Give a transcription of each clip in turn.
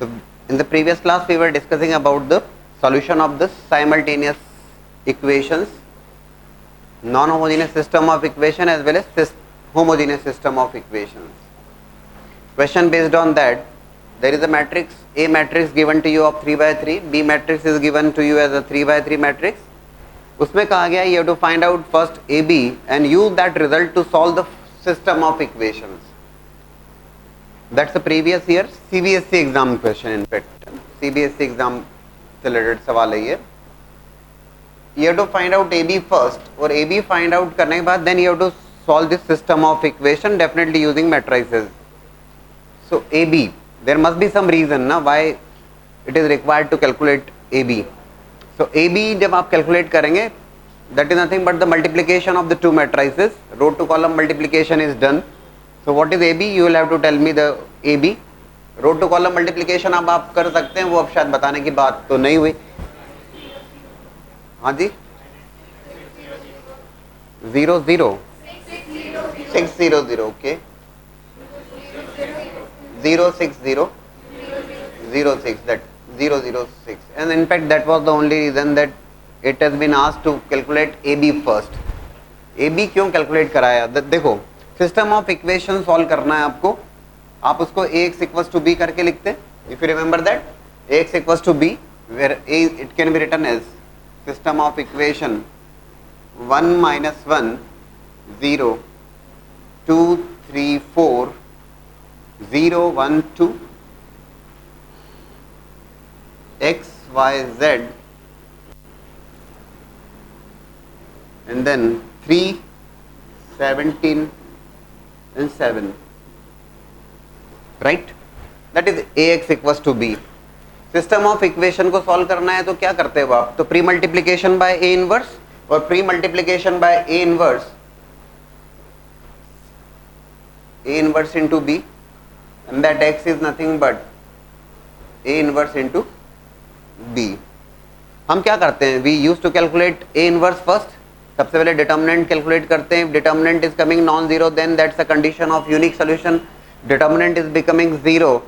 So in the previous class we were discussing about the solution of the simultaneous equations, non-homogeneous system of equation as well as homogeneous system of equations. Question based on that, there is a matrix, A matrix given to you of 3 by 3, B matrix is given to you as a 3 by 3 matrix. उसमें कहा गया you have to find out first AB and use that result to solve the system of equations. That's the previous year CBSE exam question. In fact, CBSE exam से related सवाल है ये. You have to find out AB first, और AB find out करने के बाद then you have to solve this system of equation definitely using matrices. So AB, there must be some reason ना why it is required to calculate AB. So AB जब आप calculate करेंगे, that is nothing but the multiplication of the two matrices. Row to column multiplication is done. So what is AB? You will have to tell me the AB. Row to column multiplication अब आप कर सकते हैं, वो अब शायद बताने की बात तो नहीं हुई. हाँ जी, 0 0 600, okay, 060 06, that 006, and in fact that was the only reason that it has been asked to calculate AB first. AB क्यों calculate कराया? देखो, system of equation solve करना है आपको, आप उसको AX equals to B करके लिखते हैं. If you remember that, AX equals to B, where A it can be written as system of equation 1 minus 1 0 2 3 4 0 1 2 x y z and then 3 17 and 7, right? That is AX equals to B. System of equation को solve करना है तो क्या करते हो आप? तो pre multiplication by A inverse, और pre multiplication by A inverse into B, and that x is nothing but A inverse into B. हम क्या करते हैं? We use to calculate A inverse first. सबसे पहले डिटर्मिनेंट कैलकुलेट करते हैं. Determinant is coming non zero, then that's a condition of unique solution. Determinant is becoming zero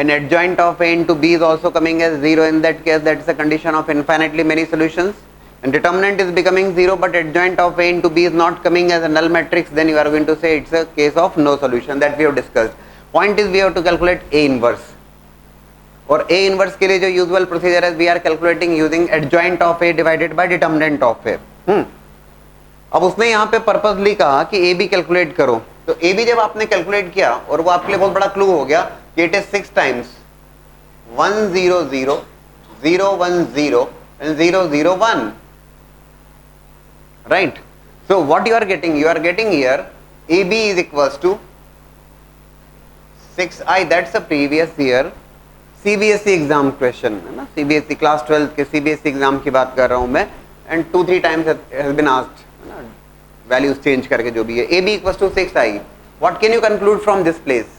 and adjoint of A into B is also coming as 0. In that case, that is a condition of infinitely many solutions. And determinant is becoming 0, but adjoint of A into B is not coming as a null matrix, then you are going to say it's a case of no solution. That we have discussed. Point is we have to calculate A inverse. और A inverse के लिए जो usual procedure है, we are calculating using adjoint of A divided by determinant of A. अब उसने यहाँ पे purposely कहा कि ए बी कैलकुलेट करो. तो ए बी जब आपने कैलकुलेट किया, और वो आपके लिए बहुत बड़ा क्लू हो गया कि it is 6 times 1 0 0 0 1 0 and 0 0 1, right? So what you are getting? You are getting here AB is equals to 6i. That's a previous year CBSE exam question है ना, CBSE क्लास 12 के CBSE एग्जाम की बात कर रहा हूं मैं. And 2-3 times has been asked, values change करके जो भी है. AB equals to 6i. What can you conclude from this place?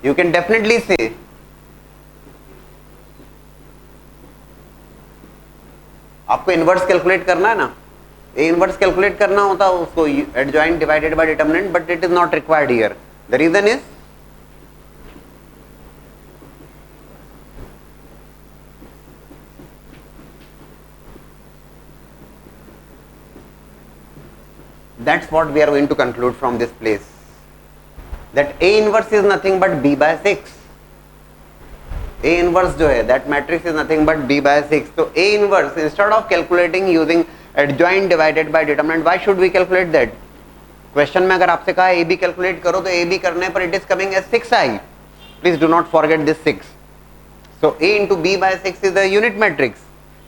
You can definitely say आपको इनवर्स कैलकुलेट करना है ना. ए इनवर्स कैलकुलेट करना होता है उसको adjoint divided by determinant, but it is not required here. The reason is that's what we are going to conclude from this place, that A inverse is nothing but B by 6. A inverse जो है that matrix is nothing but B by 6. So A inverse, instead of calculating using adjoint divided by determinant, why should we calculate that? Question में अगर आपसे कहा AB calculate करो तो AB करने पर it is coming as 6i. Please do not forget this 6. So A into B by 6 is the unit matrix.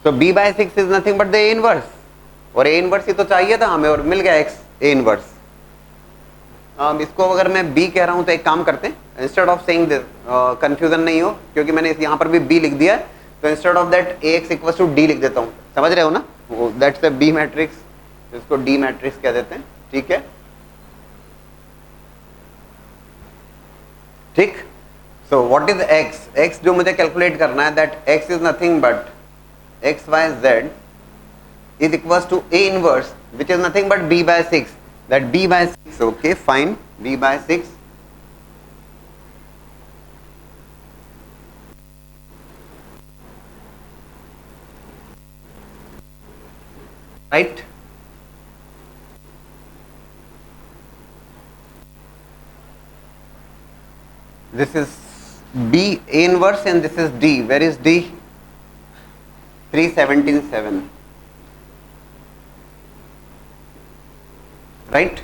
So B by 6 is nothing but the A inverse. और A inverse ही तो चाहिए था हमें, और मिल गया X A inverse. इसको अगर मैं B कह रहा हूं तो एक काम करते हैं, instead of saying this, confusion नहीं हो क्योंकि मैंने यहाँ पर भी B लिख दिया है, तो instead of that AX equals to D लिख देता हूँ. समझ रहे हो ना? दैट्स अ B मैट्रिक्स, इसको D मैट्रिक्स कह देते हैं. ठीक है, ठीक. So what is X? X जो मुझे कैलकुलेट करना है, that X is nothing but XYZ is equals to A inverse, which is nothing but B by 6. That B by 6, okay, fine, B by 6 right? This is B A inverse and this is D. Where is D? 317.7, right?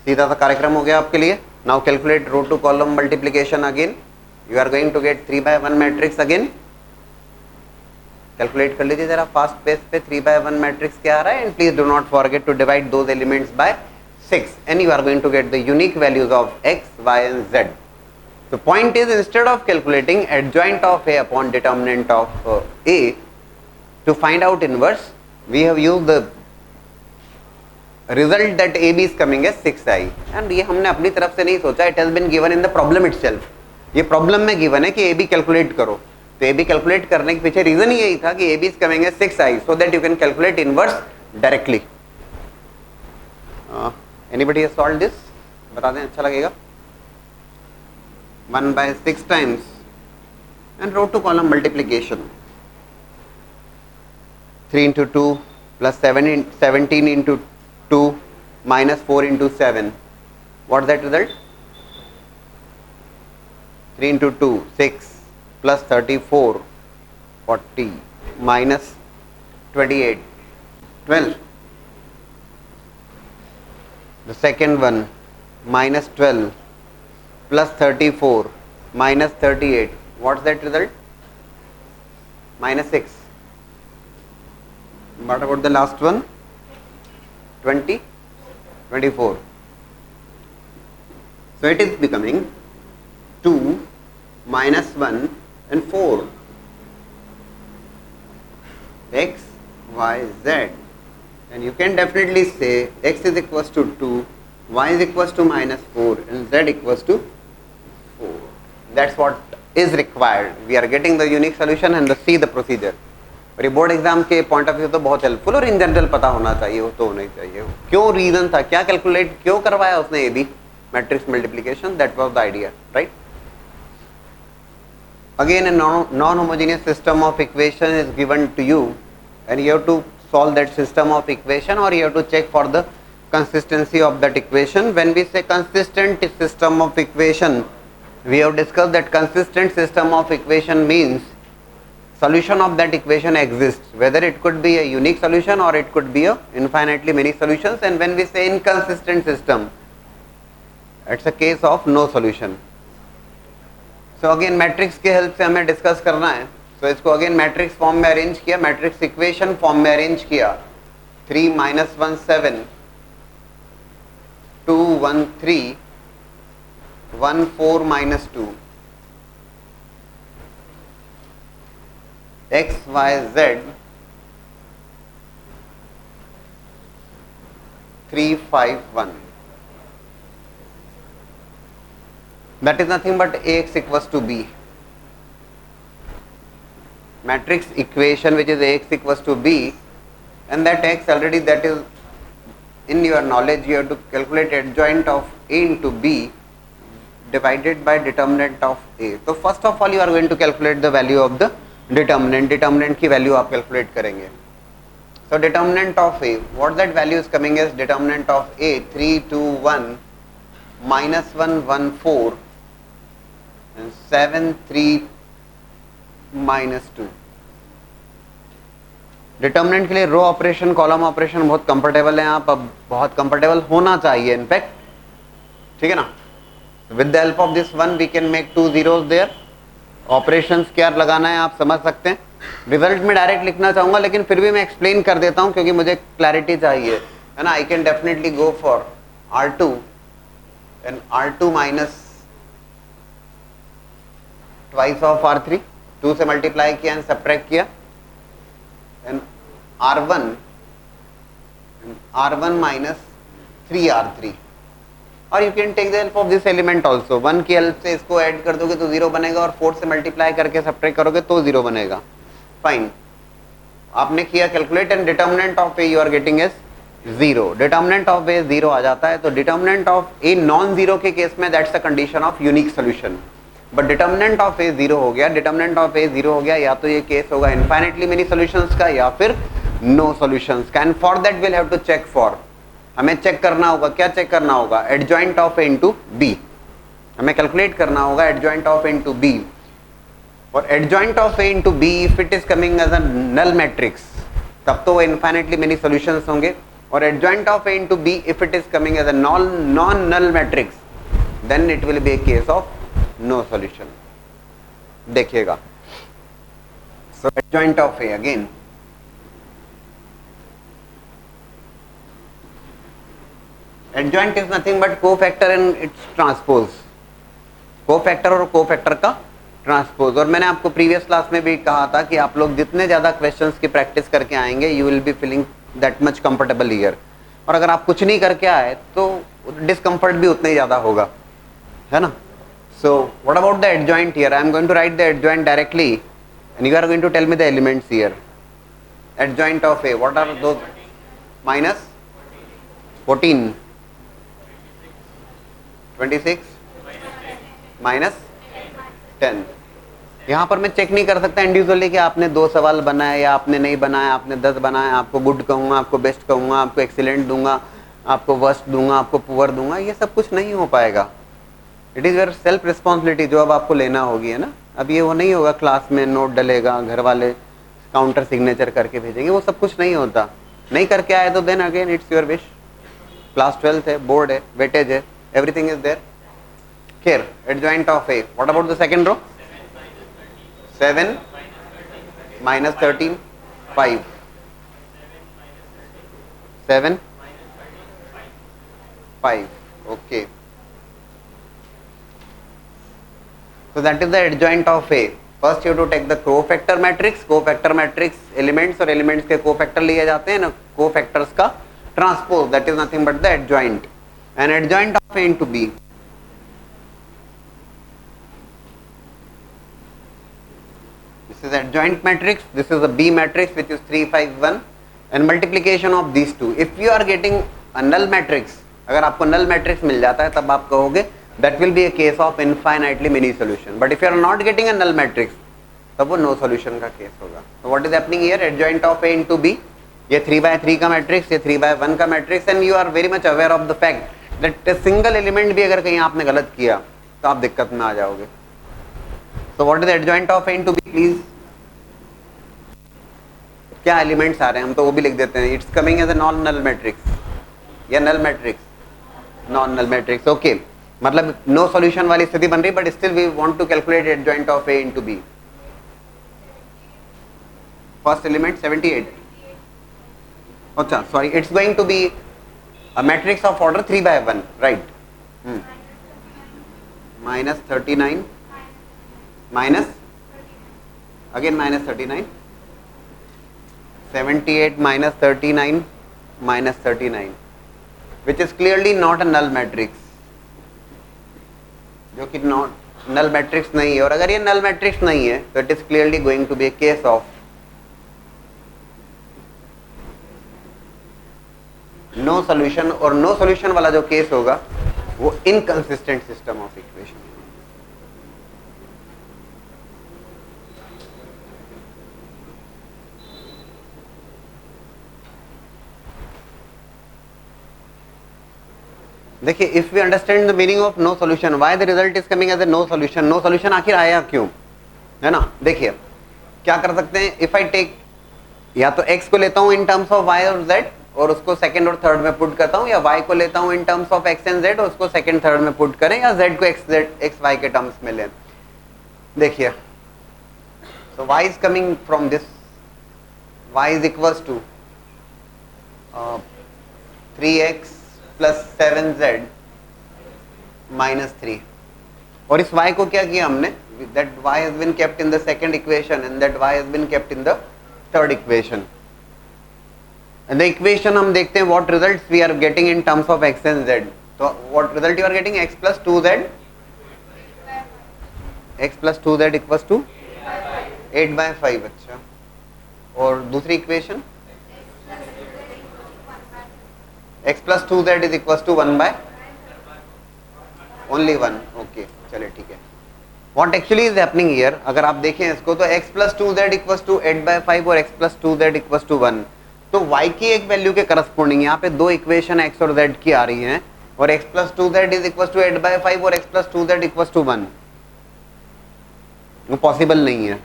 सीधा सा कार्यक्रम हो गया आपके लिए. Now calculate row to column multiplication again. You are going to get 3/1 matrix again. Calculate कर लीजिए जरा फास्ट पेस पे 3/1 मैट्रिक्स क्या आ रहा है, and please do not forget to divide those elements by 6 and you are going to get the unique values of x, y and z. The point is, instead of calculating adjoint of a upon determinant of a to find out inverse, we have used the result that ab is coming as 6i, and ये हमने अपनी तरफ से नहीं सोचा, it has been given in the problem itself. ये problem में given है कि ab कैलकुलेट करो, तो ए बी कैलकुलेट करने के पीछे रीजन यही था कि A B is coming as 6i, so that you can calculate inverse directly. Anybody has solved this? बता दें, अच्छा लगेगा. 1/6 times and row to column multiplication. 3 into 2 plus 17 into 2 minus 4 into 7. What is that result? 3 into 2 6 plus 34 40 minus 28 12. The second one minus 12 plus 34 minus 38. What's that result? Minus 6. What about the last one? 20 24. So it is becoming 2 minus 1 and 4. X, y, z, and you can definitely say x is equals to 2, y is equals to minus 4 and z equals to 4. That's what is required. We are getting the unique solution and see the procedure. और ये board exam के point of view तो बहुत helpful और in general पता होना चाहिए, वो तो होना ही चाहिए. क्यों रीजन था, क्या कैलकुलेट क्यों करवाया उसने A B matrix multiplication, that was the idea, right? Again, a non-homogeneous system of equation is given to you and you have to solve that system of equation, or you have to check for the consistency of that equation. When we say consistent system of equation, we have discussed that consistent system of equation means solution of that equation exists, whether it could be a unique solution or it could be a infinitely many solutions. And when we say inconsistent system, it's a case of no solution. So again matrix के help से हमें discuss करना है. सो इसको again matrix form में arrange किया, matrix equation form में arrange किया. 3 minus 1 7, 2 1 3, 1 4 minus 2, x y z 3 5 1. That is nothing but ax equals to b. Matrix equation which is ax equals to b, and that x already, that is in your knowledge, you have to calculate adjoint of a into b divided by determinant of a. So first of all you are going to calculate the value of the determinant. Determinant की value आप calculate करेंगे. So determinant of a, what that value is coming as determinant of a 3 2 1 minus 1 1 4 and 7 3 minus 2. Determinant के लिए row operation column operation बहुत comfortable है आप, अब बहुत कंफर्टेबल होना चाहिए इनफैक्ट, ठीक है ना. With the help of this one we can make 2 zeros there. Operations क्या लगाना है आप समझ सकते हैं. रिजल्ट में डायरेक्ट लिखना चाहूंगा लेकिन फिर भी मैं एक्सप्लेन कर देता हूं क्योंकि मुझे क्लैरिटी चाहिए, है ना. I can definitely go for R2 and R2 minus twice of R3, 2 से मल्टीप्लाई किया एंड सब्ट्रैक्ट किया, and R1 and R1 minus 3R3, और you can take the help of this element also. 1 की help से इसको add कर दोगे तो 0 बनेगा और 4 से मल्टीप्लाई करके सब्ट्रैक्ट करोगे तो 0 बनेगा. फाइन, आपने किया calculate and determinant of A you are getting as 0. Determinant of A 0 आ जाता है, तो determinant of A non zero के केस में that's the condition of unique solution. But determinant of A 0 हो गया, डिटर्मिनेंट ऑफ ए 0 हो गया, या तो ये केस होगा इनफाइनाइटली मेनी सॉल्यूशंस का या फिर नो सॉल्यूशंस का, and for that will have to check for, हमें चेक करना होगा, क्या चेक करना होगा, adjoint of A into B, हमें कैलकुलेट करना होगा adjoint of A into B, और adjoint of A into B if it is coming as a null matrix तब तो वो इनफाइनाइटली मेनी सॉल्यूशंस होंगे, और adjoint of A into B if it is coming as a non null matrix then it will be a case of no solution. देखिएगा, so adjoint of A again, adjoint is nothing but cofactor in its transpose, cofactor और cofactor का transpose. और मैंने आपको previous class में भी कहा था कि आप लोग जितने ज़्यादा क्वेश्चंस की प्रैक्टिस करके आएंगे you will be feeling that much comfortable here, और अगर आप कुछ नहीं करके आए तो डिस्कम्फर्ट भी उतना ही ज़्यादा होगा, है ना। So what about the adjoint here, I am going to write the adjoint directly and you are going to tell me the elements here. Adjoint of A, what are दो, माइनस 14, 26, माइनस 10। यहाँ पर मैं check नहीं कर सकता individually कि आपने 2 सवाल बनाया या आपने नहीं बनाया, आपने 10 बनाया, आपको गुड कहूँगा, आपको बेस्ट कहूँगा, आपको एक्सीलेंट दूंगा, आपको वर्स्ट दूंगा, आपको पुअर दूंगा, ये सब कुछ नहीं हो पाएगा। It is your self responsibility जो अब आपको लेना होगी, है ना। अब ये वो नहीं होगा क्लास में नोट डलेगा, घर वाले काउंटर सिग्नेचर करके भेजेंगे, वो सब कुछ नहीं होता। नहीं करके आए तो then again it's your wish, class 12th है, बोर्ड है, वेटेज है, everything is there. Here, adjoint of A. What about the second row? 7 minus 13, 5. 7, 5. Okay. So that is the adjoint of A. First you have to take the cofactor matrix. Cofactor matrix elements और elements के cofactor लिए जाते हैं ना, cofactors का transpose, that is nothing but the adjoint. An adjoint of A into B. This is adjoint matrix, this is a B matrix which is 3, 5, 1 and multiplication of these two. If you are getting a null matrix, अगर आपको null matrix मिल जाता है तब आप कहोगे that will be a case of infinitely many solution. But if you are not getting a null matrix तब वो no solution का case होगा. So what is happening here? Adjoint of A into B, ये 3/3 का matrix, ये 3/1 का matrix, and you are very much aware of the fact that a single element भी अगर कहीं आपने गलत किया तो आप दिक्कत में आ जाओगे. So what is the adjoint of A into B please? क्या एलिमेंट्स आ रहे हैं हम तो वो भी लिख देते हैं. It's coming as a non null matrix या null matrix, non null matrix. Okay, मतलब नो सॉल्यूशन वाली स्थिति बन रही, but still we want to calculate adjoint of A into B. First element 78. अच्छा sorry, it's going to be a matrix of order 3/1, right. Minus 39 minus again minus 39, 78 minus 39 minus 39, which is clearly not a null matrix, जो कि not null matrix नहीं है. और अगर ये null matrix नहीं है तो it is clearly going to be a case of no solution. और no solution वाला जो केस होगा वो inconsistent system of equation. देखिए, if we understand the meaning of no solution, why the result is coming as a no solution. No solution आखिर आया क्यों, है ना. देखिए क्या कर सकते हैं, इफ आई टेक या तो x को लेता हूं इन टर्म्स ऑफ y और z और उसको सेकंड और थर्ड में पुट करता हूं, या y को लेता हूं इन terms of x and z और उसको सेकंड थर्ड में पुट करें, या z को x y के टर्म्स में लें. देखिए, so y is coming from this, y is equals to 3x plus 7z minus 3. और इस y को क्या किया हमने, that y has been kept in the second equation and that y has been kept in the third equation. And the equation हम देखते हैं what results we are getting in terms of x and z. तो what result you are getting, x plus 2z, x plus 2z equals to 8/5. अच्छा, और दूसरी equation x plus 2z is equals to 1 by only 1. Okay, चलिए ठीक है. What actually is happening here, अगर आप देखें इसको तो x plus 2z equals to 8/5 और x plus 2z equals to 1. तो y की एक वैल्यू के करस्पॉन्डिंग यहाँ पे दो इक्वेशन x और z की आ रही हैं और x plus 2z is equal to 8/5 और x plus 2z equal to 1, वो पॉसिबल नहीं है।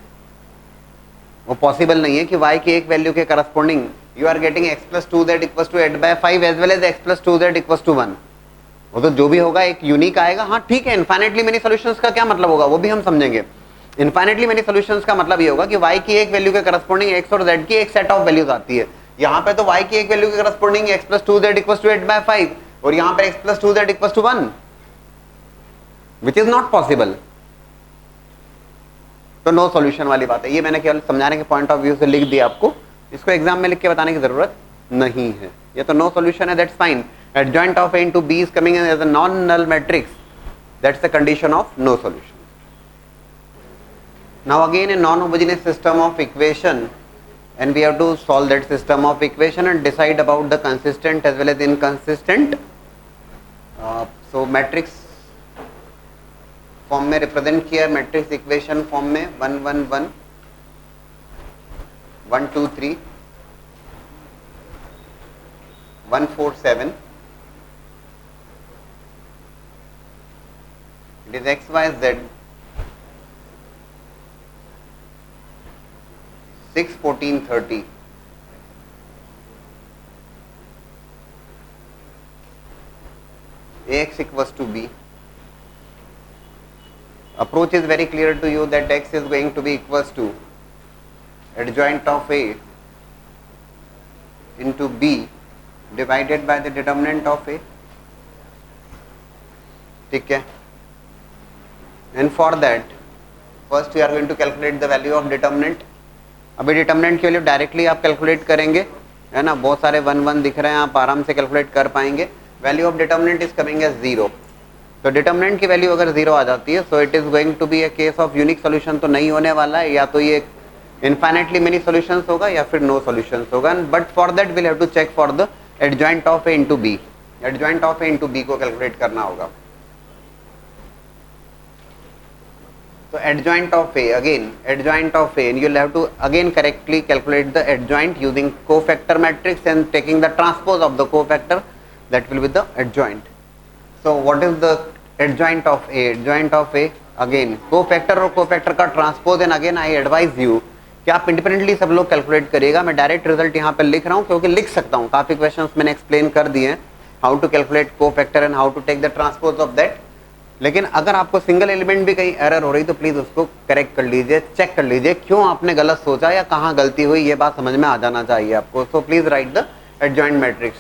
वो पॉसिबल नहीं है कि y की एक वैल्यू के corresponding you are getting x plus 2z equal to 8/5 as well as x plus 2z equal to 1। वो तो जो भी होगा एक यूनिक आएगा। हाँ ठीक है, इनफाइनेटली मेनी सॉल्यूशंस का क्या मतलब होगा वो भी हम समझेंगे। इनफाइनेटली मेनी सॉल्यूशंस का मतलब ये होगा कि y की एक वैल्यू के करस्पॉन्डिंग x और z की एक सेट ऑफ वैल्यूज आती है। यहाँ पे तो y की एक वैल्यू के corresponding x plus 2z equal to 8/5 और यहाँ पे x plus 2z equal to 1, which is not possible. तो नो सॉल्यूशन वाली बात है। ये मैंने केवल समझाने के पॉइंट ऑफ व्यू से लिख दिया आपको, इसको एग्जाम में लिख के बताने की जरूरत नहीं है। ये तो नो सॉल्यूशन है, that's fine. Adjoint of A into B is coming in as a non-null matrix. That's the condition of no solution. Now again a non-homogeneous system of equation, and we have to solve that system of equation and decide about the consistent as well as inconsistent. So matrix form में represent किया, matrix equation form में 1 1 1 1 2 3 1 4 7. It is x y z 6 14 30. Ax equals to b. Approach is very clear to you that x is going to be equals to adjoint of A into B divided by the determinant of A. ठीक है, and for that first we are going to calculate the value of determinant. अभी determinant की value directly आप calculate करेंगे, है ना, बहुत सारे 1 1 दिख रहे हैं, आप आराम से कैलकुलेट कर पाएंगे। Value of determinant is coming as 0। तो डिटर्मिनेंट की वैल्यू अगर 0 आ जाती है so it is going to be a case of unique solution, तो नहीं होने वाला है, या तो ये इनफाइनाइटली मेनी सॉल्यूशंस होगा या फिर नो सॉल्यूशंस होगा। But for that will have to check for the adjoint of A into B. Adjoint of A into B को कैलकुलेट करना होगा। So adjoint of A, again adjoint of A, and you will have to again correctly calculate the adjoint using cofactor matrix and taking the transpose of the cofactor, that will be the adjoint. So what is the adjoint of A? Adjoint of A again cofactor और cofactor का transpose, and again I advise you कि आप independently सब लोग calculate करिएगा। मैं direct result यहाँ पे लिख रहा हूँ क्योंकि लिख सकता हूँ, काफ़ी क्वेश्चंस मैंने एक्सप्लेन कर दिए हैं how to calculate cofactor and how to take the transpose of that. लेकिन अगर आपको सिंगल एलिमेंट भी कहीं एरर हो रही तो प्लीज उसको करेक्ट कर लीजिए, चेक कर लीजिए क्यों आपने गलत सोचा या कहाँ गलती हुई, ये बात समझ में आ जाना चाहिए आपको। So please right the adjoint matrix.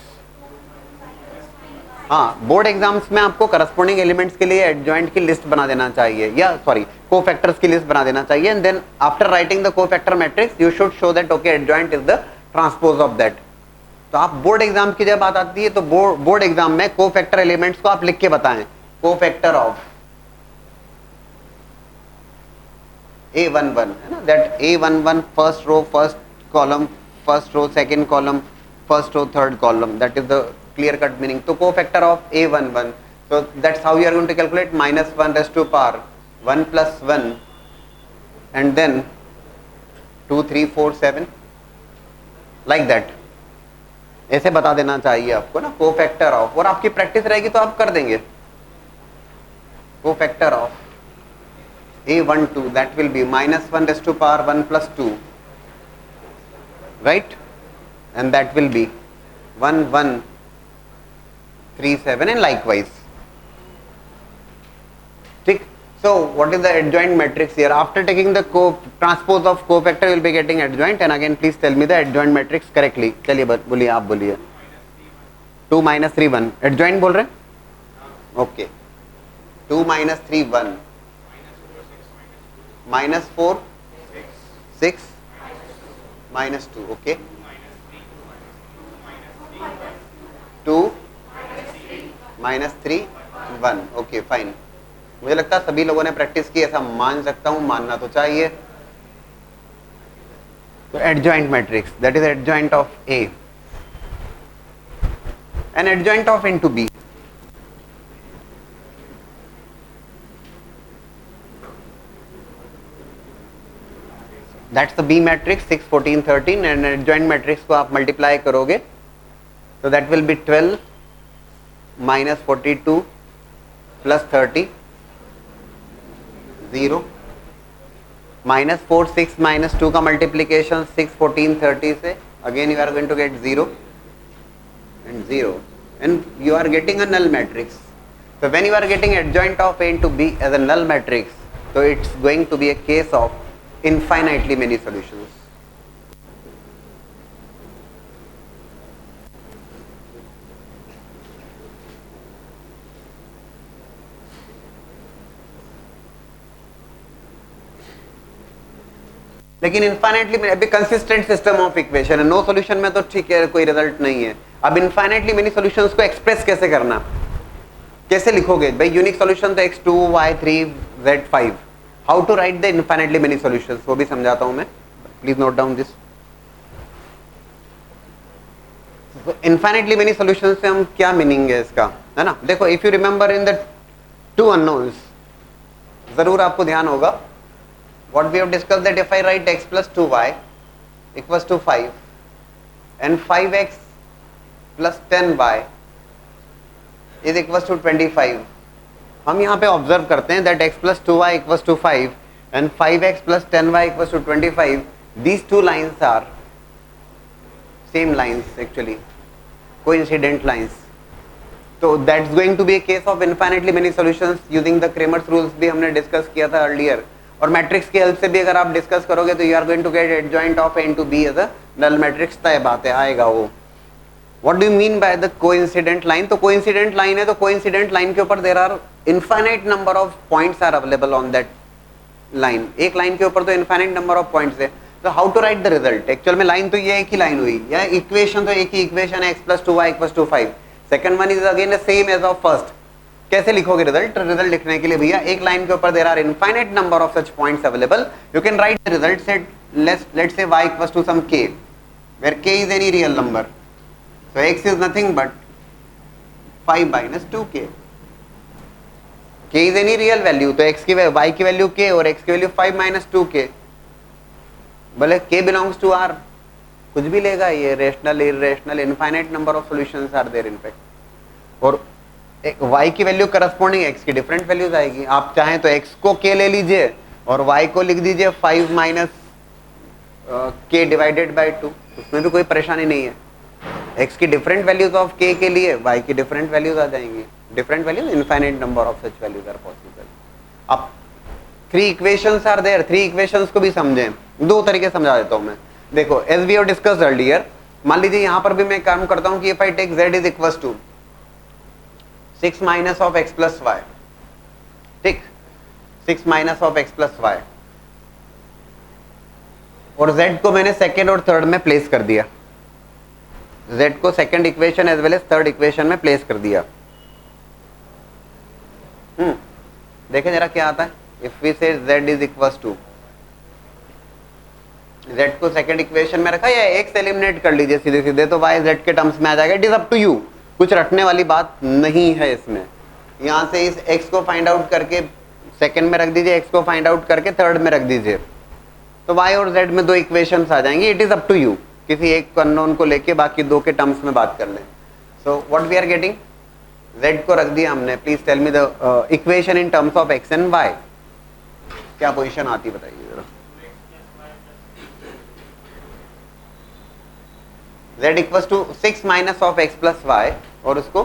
हाँ, बोर्ड एग्जाम्स में आपको करस्पॉन्डिंग एलिमेंट्स के लिए एडजॉइंट की लिस्ट बना देना चाहिए, या सॉरी कोफैक्टर्स की लिस्ट बना देना चाहिए, and then after writing the cofactor matrix you should show that okay adjoint is the transpose of that. तो आप बोर्ड एग्जाम की जब बात आती है तो बोर्ड एग्जाम में कोफैक्टर एलिमेंट्स को आप लिख के बताएं। कोफैक्टर ऑफ A11 है ना, that A11 first row first column, first row second column, first row third column, that is the clear cut meaning. तो cofactor of A11, so that's how you are going to calculate -1 raised to power 1 plus 1 and then 2 3 4 7 like that, ऐसे बता देना चाहिए आपको ना cofactor of, और आपकी practice रहेगी तो आप कर देंगे। Cofactor of A12 that will be -1 raised to power 1 plus 2, right, and that will be 1 1 3 7 and likewise. ठीक, so what is the adjoint matrix here? After taking the transpose of cofactor you will be getting adjoint, and again please tell me the adjoint matrix correctly. चलिए बोलिए, आप बोलिए। 2 -3 1 adjoint बोल रहे हैं, okay. 2 -3 1 -4 6 -2, okay, 2 -3 1, okay fine. मुझे लगता है सभी लोगों ने प्रैक्टिस की, ऐसा मान सकता हूं, मानना तो चाहिए। तो adjoint matrix, that is adjoint of A and adjoint of into B. That's the B matrix 6 14 13 एंड एडजॉइंट मैट्रिक्स को आप मल्टीप्लाई करोगे तो that will be 12 minus 42 plus 30 0 minus 4 6 minus 2 का मल्टीप्लीकेशन 6 14 30 से again you are going to get 0 and 0 and you are getting a null matrix. So when you are getting adjoint of A into B as a null matrix, so it's going to be a case of infinitely many solutions. लेकिन infinitely अभी consistent system of equation है, no solution में तो ठीक है कोई result नहीं है. अब इनफाइनाइटली मेनी सॉल्यूशंस को एक्सप्रेस कैसे करना, कैसे लिखोगे भाई? यूनिक सॉल्यूशन तो x2 y3 z5. How to write the infinitely many solutions वो भी समझाता हूं मैं, please note down this. Infinitely many solutions से हम क्या मीनिंग है इसका, है ना? देखो if you remember in the two unknowns, जरूर आपको ध्यान होगा what we have discussed that if I write x plus 2y equals to 5 and 5x plus 10y is equals to 25. हम यहाँ पे ऑब्जर्व करते हैं that x plus 2y equals to 5 and 5x plus 10y equals to 25. These two lines are same lines actually, coincident lines. So that's going to be a case of infinitely many solutions using the Cramer's rules भी हमने discuss किया था earlier. और matrix की help से भी अगर आप डिस्कस करोगे तो you are going to get adjoint of A into B as a null matrix. तय बात है, आएगा वो. What do you mean by the coincident line? तो कोइंसिडेंट लाइन है तो कोइंसिडेंट लाइन के ऊपर there are infinite number of points are available on that line. एक लाइन के ऊपर तो इनफाइनाइट नंबर ऑफ पॉइंट्स है. तो how to write the result? Actual में लाइन तो ये एक ही लाइन हुई, या इक्वेशन तो एक ही इक्वेशन है x plus 2y equals to 5. Second one is again same as of first. कैसे लिखोगे रिजल्ट? रिजल्ट लिखने के लिए भैया एक लाइन के ऊपर there are infinite number of such points available. You can write the result set let's say y equals to some k where k is any real number. So x is nothing but 5 minus 2k. k is any real value, तो x की y की value k और x की value 5 minus 2k. बोले k belongs to R, कुछ भी लेगा ये, rational irrational, infinite number of solutions are there in fact. और y की वैल्यू करस्पॉन्डिंग x की डिफरेंट वैल्यूज आएगी. आप चाहें तो x को k ले लीजिए और y को लिख दीजिए 5 माइनस k डिवाइडेड बाय 2, उसमें भी कोई परेशानी नहीं है. x की डिफरेंट वैल्यूज ऑफ k के लिए y की डिफरेंट वैल्यूज आ जाएंगी. Different values, infinite number of such values are possible. अब 3 इक्वेशंस आर देयर. 3 इक्वेशंस को भी समझें, दो तरीके समझा देता हूं मैं. देखो as we have discussed earlier, मान लीजिए यहां पर भी मैं काम करता हूं कि if I take z is equals to 6 minus of x plus y, ठीक, 6 minus of x plus y, और z को मैंने सेकेंड और थर्ड में प्लेस कर दिया. z को second equation as well as third equation में प्लेस कर दिया. देखें जरा क्या आता है. If we say z is equals to, z को सेकेंड इक्वेशन में रखा या x एलिमिनेट कर लीजिए सीधे सीधे, तो y z के टर्म्स में आ जाएगा. It is up to you, कुछ रटने वाली बात नहीं है इसमें. यहाँ से इस x को फाइंड आउट करके सेकंड में रख दीजिए, x को फाइंड आउट करके थर्ड में रख दीजिए, तो y और z में दो इक्वेशंस आ जाएंगी. It is up to you, किसी एक अननोन को लेके बाकी दो के टर्म्स में बात कर लें. So what we are getting, z को रख दिया हमने. Please tell me the equation in terms of x and y. क्या पोजिशन आती बताइए जरा. z equals to 6 minus of x plus y, और उसको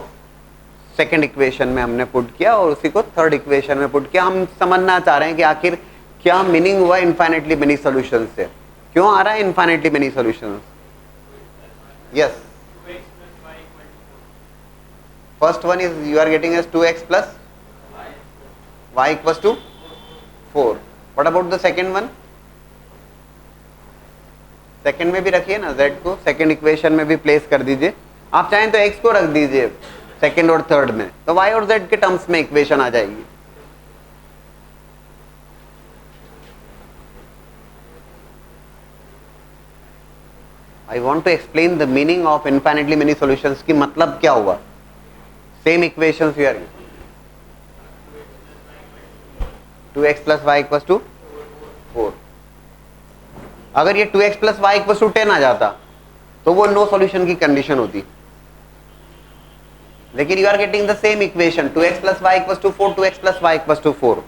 सेकेंड इक्वेशन में हमने पुट किया और उसी को थर्ड इक्वेशन में पुट किया. हम समझना चाह रहे हैं कि आखिर क्या मीनिंग हुआ इनफाइनाइटली मेनी सॉल्यूशंस से, क्यों आ रहा है infinitely many solutions. Yes, first one is you are getting as 2x plus y equals to 4. What about the second one? Second में भी रखिए ना, z को सेकंड इक्वेशन में भी प्लेस कर दीजिए. आप चाहें तो x को रख दीजिए सेकंड और थर्ड में, तो y और z के टर्म्स में इक्वेशन आ जाएगी. I want to explain the meaning of infinitely many solutions की मतलब क्या हुआ. Same equations here, 2x plus y equals to 4. अगर ये 2x plus y equal to 10 आ जाता तो वो नो सॉल्यूशन की कंडीशन होती, लेकिन you are getting the same equation 2x plus y equal to 4, 2x plus y equal to 4,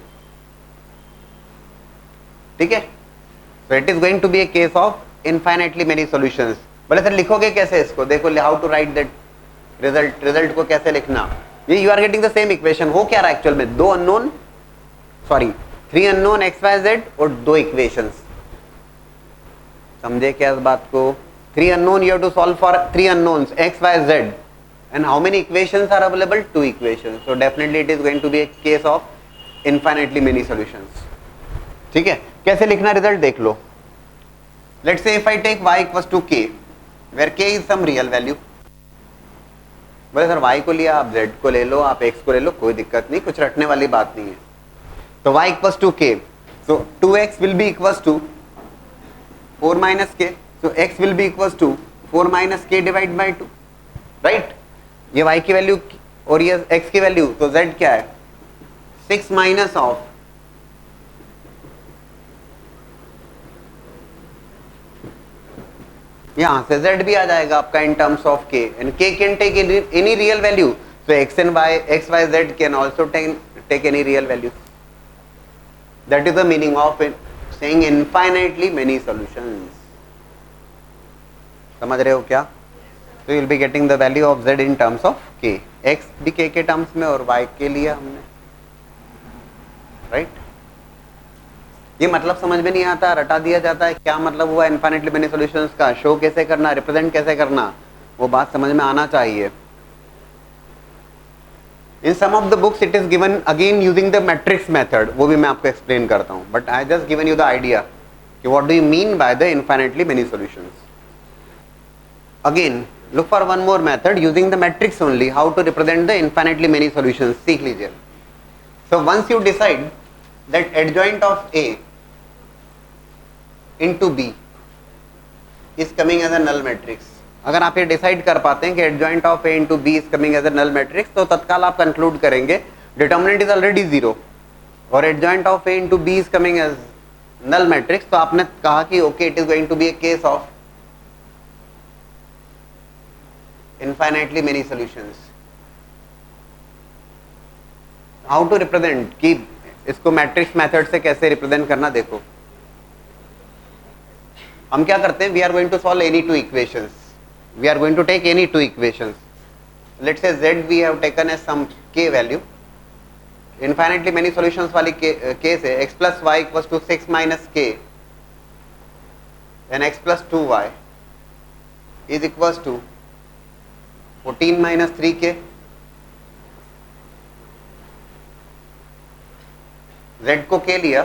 ठीक है। So it is going to be a case of infinitely many solutions. बोले sir लिखोगे कैसे इसको, देखो how to write that result, result को कैसे लिखना, ये you are getting the same equation. हो क्या रहा है एक्चुअल में, 2 unknown, sorry 3 unknown x y z और 2 इक्वेशंस, समझे क्या इस बात को। 3 unknown you have to solve for 3 unknowns x y z, and how many equations are available, 2 equations, so definitely it is going to be a case of infinitely many solutions, ठीक है। कैसे लिखना result देख लो। let's say if I take y equals to k where k is some real value, बोले sir y को लिया आप z को ले लो, आप x को ले लो, कोई दिक्कत नहीं, कुछ रटने वाली बात नहीं है। तो y equals to k, so 2x will be equals to 4 minus k, so x will be equals to 4 minus k divided by 2, right। ये y की वैल्यू और ये x की वैल्यू, तो z क्या है 6 माइनस ऑफ यहां से z भी आ जाएगा आपका इन terms of k, and k can take any real value, so x and y, x y z can also take any real value, that is the meaning of it saying infinitely many solutions, समझ रहे हो क्या। तो you will be getting the value of z in terms of k, x भी k के terms में और y के लिया हमने, राइट। ये मतलब समझ में नहीं आता, रटा दिया जाता है, क्या मतलब हुआ इनफाइनाइटली मेनी सॉल्यूशंस का, शो कैसे करना, रिप्रेजेंट कैसे करना, वो बात समझ में आना चाहिए। In some of the books it is given again using the matrix method, वो भी मैं आपको एक्सप्लेन करता हूँ, but I just given you the idea कि what do you mean by the infinitely many solutions. Again look for one more method using the matrix only, how to represent the infinitely many solutions, सीख लीजिए। So once you decide that adjoint of A into B is coming as a null matrix, अगर आप ये decide कर पाते हैं कि adjoint of A into B is coming as a null matrix, तो तत्काल आप कंक्लूड करेंगे determinant is already 0 और adjoint of A into B is coming as null matrix, तो आपने कहा कि okay it is going to be a case of infinitely many solutions। how to represent, कि इसको मैट्रिक्स मेथड से कैसे रिप्रेजेंट करना, देखो हम क्या करते हैं, we are going to solve any 2 equations, we are going to take any 2 equations, let's say z we have taken as some k value, infinitely many solutions वाली केस है x plus y equals to 6 minus k and x plus 2y is equals to 14 minus 3k, z को k लिया,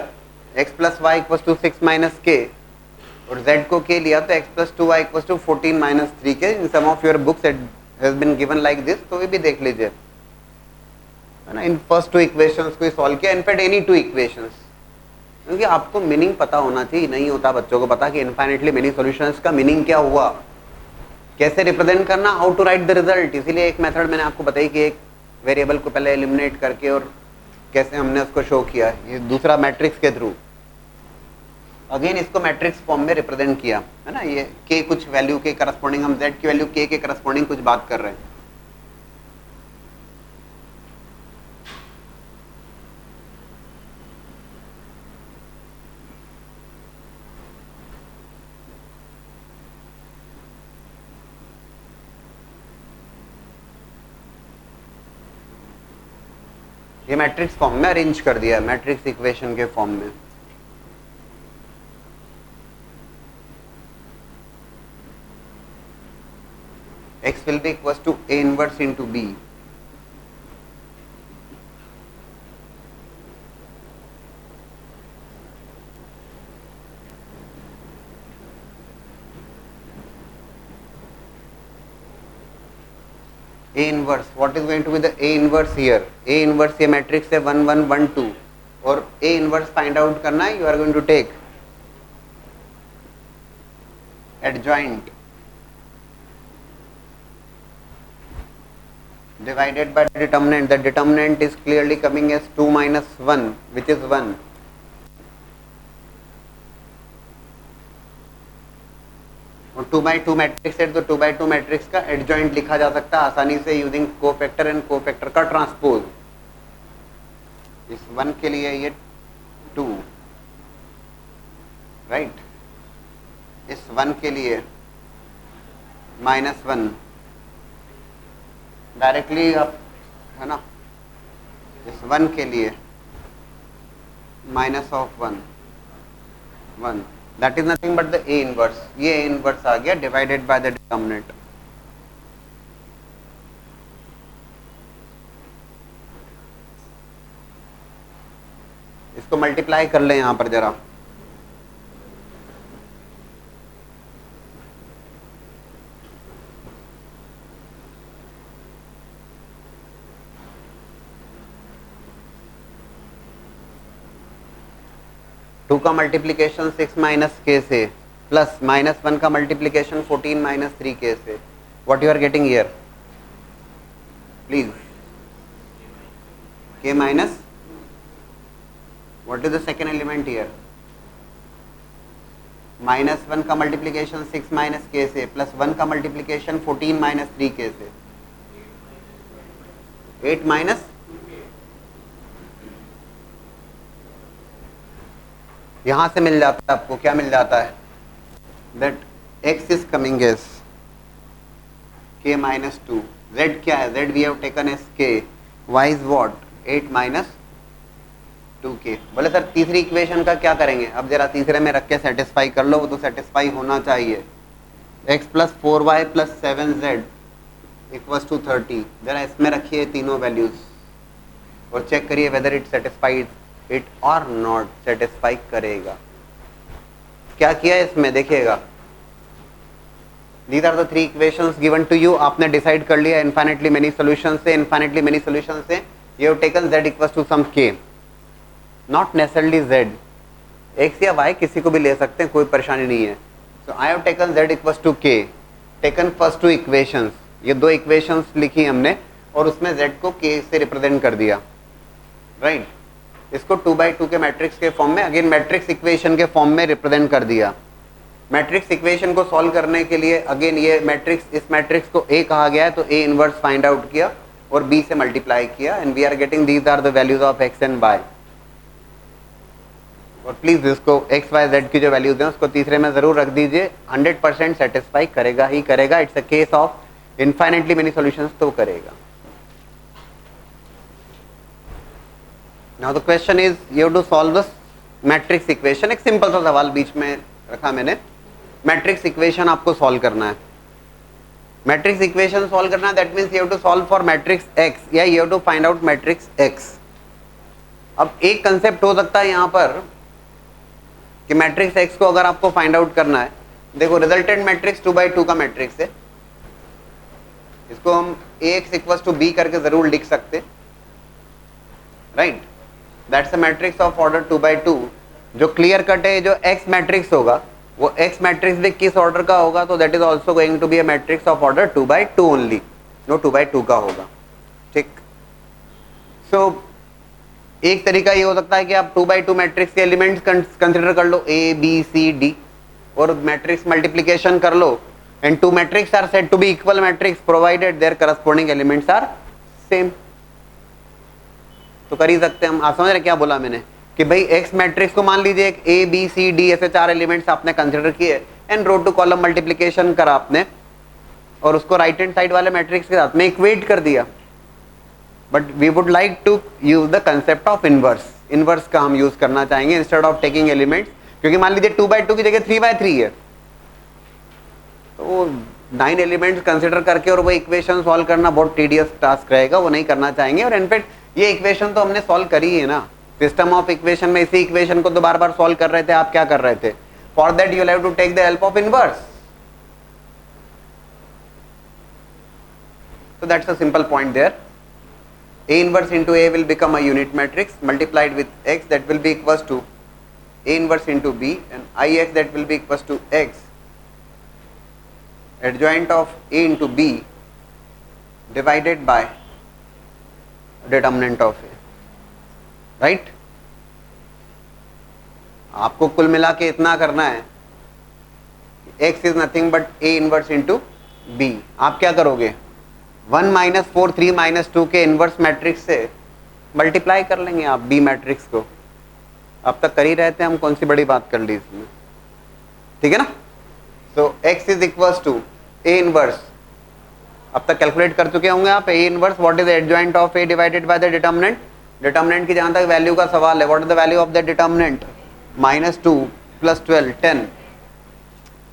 x plus y equal to 6 minus k और z को k लिया तो x plus 2y equal to 14 minus 3k। In some of your books it has been given like this, तो ये भी देख लीजिए, है ना। इन फर्स्ट 2 इक्वेशंस को सॉल्व किया, इनफैक्ट एनी 2 इक्वेशंस, क्योंकि आपको मीनिंग पता होना चाहिए, नहीं होता बच्चों को पता कि इनफाइनाइटली मेनी सॉल्यूशंस का मीनिंग क्या हुआ, कैसे रिप्रेजेंट करना, how to write the result. इसीलिए एक मेथड मैंने आपको बताई कि एक वेरिएबल को पहले एलिमिनेट करके और कैसे हमने उसको शो किया, ये दूसरा मैट्रिक्स के थ्रू, अगेन इसको मैट्रिक्स फॉर्म में रिप्रेजेंट किया, है ना। ये k कुछ वैल्यू के करस्पॉन्डिंग, हम z की वैल्यू k के करस्पॉन्डिंग कुछ बात कर रहे हैं। ये मैट्रिक्स फॉर्म में अरेंज कर दिया है, मैट्रिक्स इक्वेशन के फॉर्म में। x will be equals to A inverse into B, A inverse, what is going to be the A inverse here? A inverse ये मैट्रिक्स है 1 1 1 2 और A inverse फाइंड आउट करना है, you are going to take adjoint divided by determinant. The determinant is clearly coming as 2 minus 1 which is 1, 2x2 matrix है तो 2x2 matrix का adjoint लिखा जा सकता है आसानी से यूजिंग कोफैक्टर एंड कोफैक्टर का ट्रांसपोज। इस 1 के लिए ये 2, राइट, इस 1 के लिए -1 डायरेक्टली आप, है ना, इस 1 के लिए -1 that is nothing but the A inverse. ये A इनवर्स आ गया डिवाइडेड बाय द डिटर्मिनेंट। इसको मल्टीप्लाई कर ले यहां पर जरा, टू का मल्टीप्लीकेशन 6 माइनस के से प्लस -1 का मल्टीप्लीकेशन 14 माइनस 3 के से। What you are getting here please? के minus what is the second element here? -1 का मल्टीप्लीकेशन 6 माइनस के से प्लस 1 का मल्टीप्लीकेशन 14 माइनस 3 के से 8 माइनस, यहां से मिल जाता है आपको, क्या मिल जाता है? That x is coming as k minus 2, z क्या है? z we have taken as k, y is what? 8 minus 2k। बोले सर तीसरी इक्वेशन का क्या करेंगे? अब जरा तीसरे में रख के सेटिस्फाई कर लो, वो तो सेटिस्फाई होना चाहिए। x plus 4y plus 7z equals to 30। जरा इसमें रखिए तीनों वैल्यूज और चेक करिए वेदर इट सेटिस्फाइड इट और नॉट। सेटिस्फाई करेगा। क्या किया इसमें देखिएगा, these are the 3 equations given to you. आपने डिसाइड कर लिया इनफाइनेटली मेनी सॉल्यूशन से, इनफाइनेटली मेनी सॉल्यूशन से you have taken z equals to some k, not necessarily z, x या y किसी को भी ले सकते हैं, कोई परेशानी नहीं है। So I have taken z equals to k, taken first 2 equations, ये 2 इक्वेशंस लिखी हमने और उसमें z को k से रिप्रेजेंट कर दिया, राइट। इसको 2x2 के मैट्रिक्स के फॉर्म में, अगेन मैट्रिक्स इक्वेशन के फॉर्म में रिप्रेजेंट कर दिया। मैट्रिक्स इक्वेशन को सॉल्व करने के लिए अगेन ये मैट्रिक्स, इस मैट्रिक्स को A कहा गया है तो A इनवर्स फाइंड आउट किया और B से मल्टीप्लाई किया and we are getting these are the values of x and y। और प्लीज इसको x y z की जो वैल्यूज हैं उसको तीसरे में जरूर रख दीजिए, 100% सेटिस्फाई करेगा ही करेगा। It's a case of infinitely many solutions तो करेगा। Now the question is you have to solve this matrix equation। एक सिंपल सा सवाल बीच में रखा मैंने, मैट्रिक्स इक्वेशन आपको सॉल्व करना है। मैट्रिक्स इक्वेशन सॉल्व करना है that means you have to solve for matrix x या you have to find out matrix x। अब एक कंसेप्ट हो सकता है यहाँ पर कि मैट्रिक्स x को अगर आपको फाइंड आउट करना है, देखो रिजल्टेंट मैट्रिक्स 2x2 का मैट्रिक्स है, इसको हम ax इक्वल्स टू b करके जरूर लिख सकते, right. That's a matrix of order 2x2। जो क्लियर कट है, जो x मैट्रिक्स होगा वो x मैट्रिक्स भी किस ऑर्डर का होगा, तो that is also going to be a matrix of order 2x2 only, no 2x2 का होगा, ठीक। सो एक तरीका ये हो सकता है कि आप 2x2 मैट्रिक्स के एलिमेंट्स कंसिडर कर लो a b c d और मैट्रिक्स मल्टीप्लिकेशन कर लो and 2 matrix are said to be equal matrix provided their corresponding elements are same. तो कर ही सकते हैं हम। आप समझ रहे क्या बोला मैंने कि भाई एक्स मैट्रिक्स को मान लीजिए एक ए बी सी डी ऐसे 4 एलिमेंट्स आपने कंसिडर किए and row to column multiplication करा आपने और उसको राइट हैंड साइड वाले मैट्रिक्स के साथ में इक्वेट कर दिया। But we would like to use the concept of inverse. Inverse का हम यूज करना चाहेंगे इंस्टेड ऑफ टेकिंग एलिमेंट्स, क्योंकि मान लीजिए 2x2 की जगह 3x3 है तो 9 एलिमेंट्स कंसिडर करके और वो इक्वेशन सॉल्व करना बहुत टीडियस टास्क रहेगा, वो नहीं करना चाहेंगे। और इनफैक्ट ये इक्वेशन तो हमने सॉल्व करी है ना, सिस्टम ऑफ इक्वेशन में इसी इक्वेशन को तो बार बार सॉल्व कर रहे थे। आप क्या कर रहे थे? For that you have to take the help of inverse. So that's a simple point there. A inverse into A will become a unit matrix multiplied with x that will be equals to A inverse into B and Ix that will be equals to x adjoint of A into B divided by determinant of A, right? आपको कुल मिला के इतना करना है, x is nothing but a inverse into b। आप क्या करोगे, 1 माइनस 4 3 माइनस 2 के इनवर्स मैट्रिक्स से मल्टीप्लाई कर लेंगे आप बी मैट्रिक्स को। अब तक कर ही रहे थे हम, कौन सी बड़ी बात कर ली इसमें, ठीक है ना। So x is equals to a inverse, अब तक कैलकुलेट कर चुके होंगे आप, a inverse what is adjoint of a divided by the determinant. Determinant की जहां तक वैल्यू का सवाल है, what is the value of the determinant, -2 + 12 10,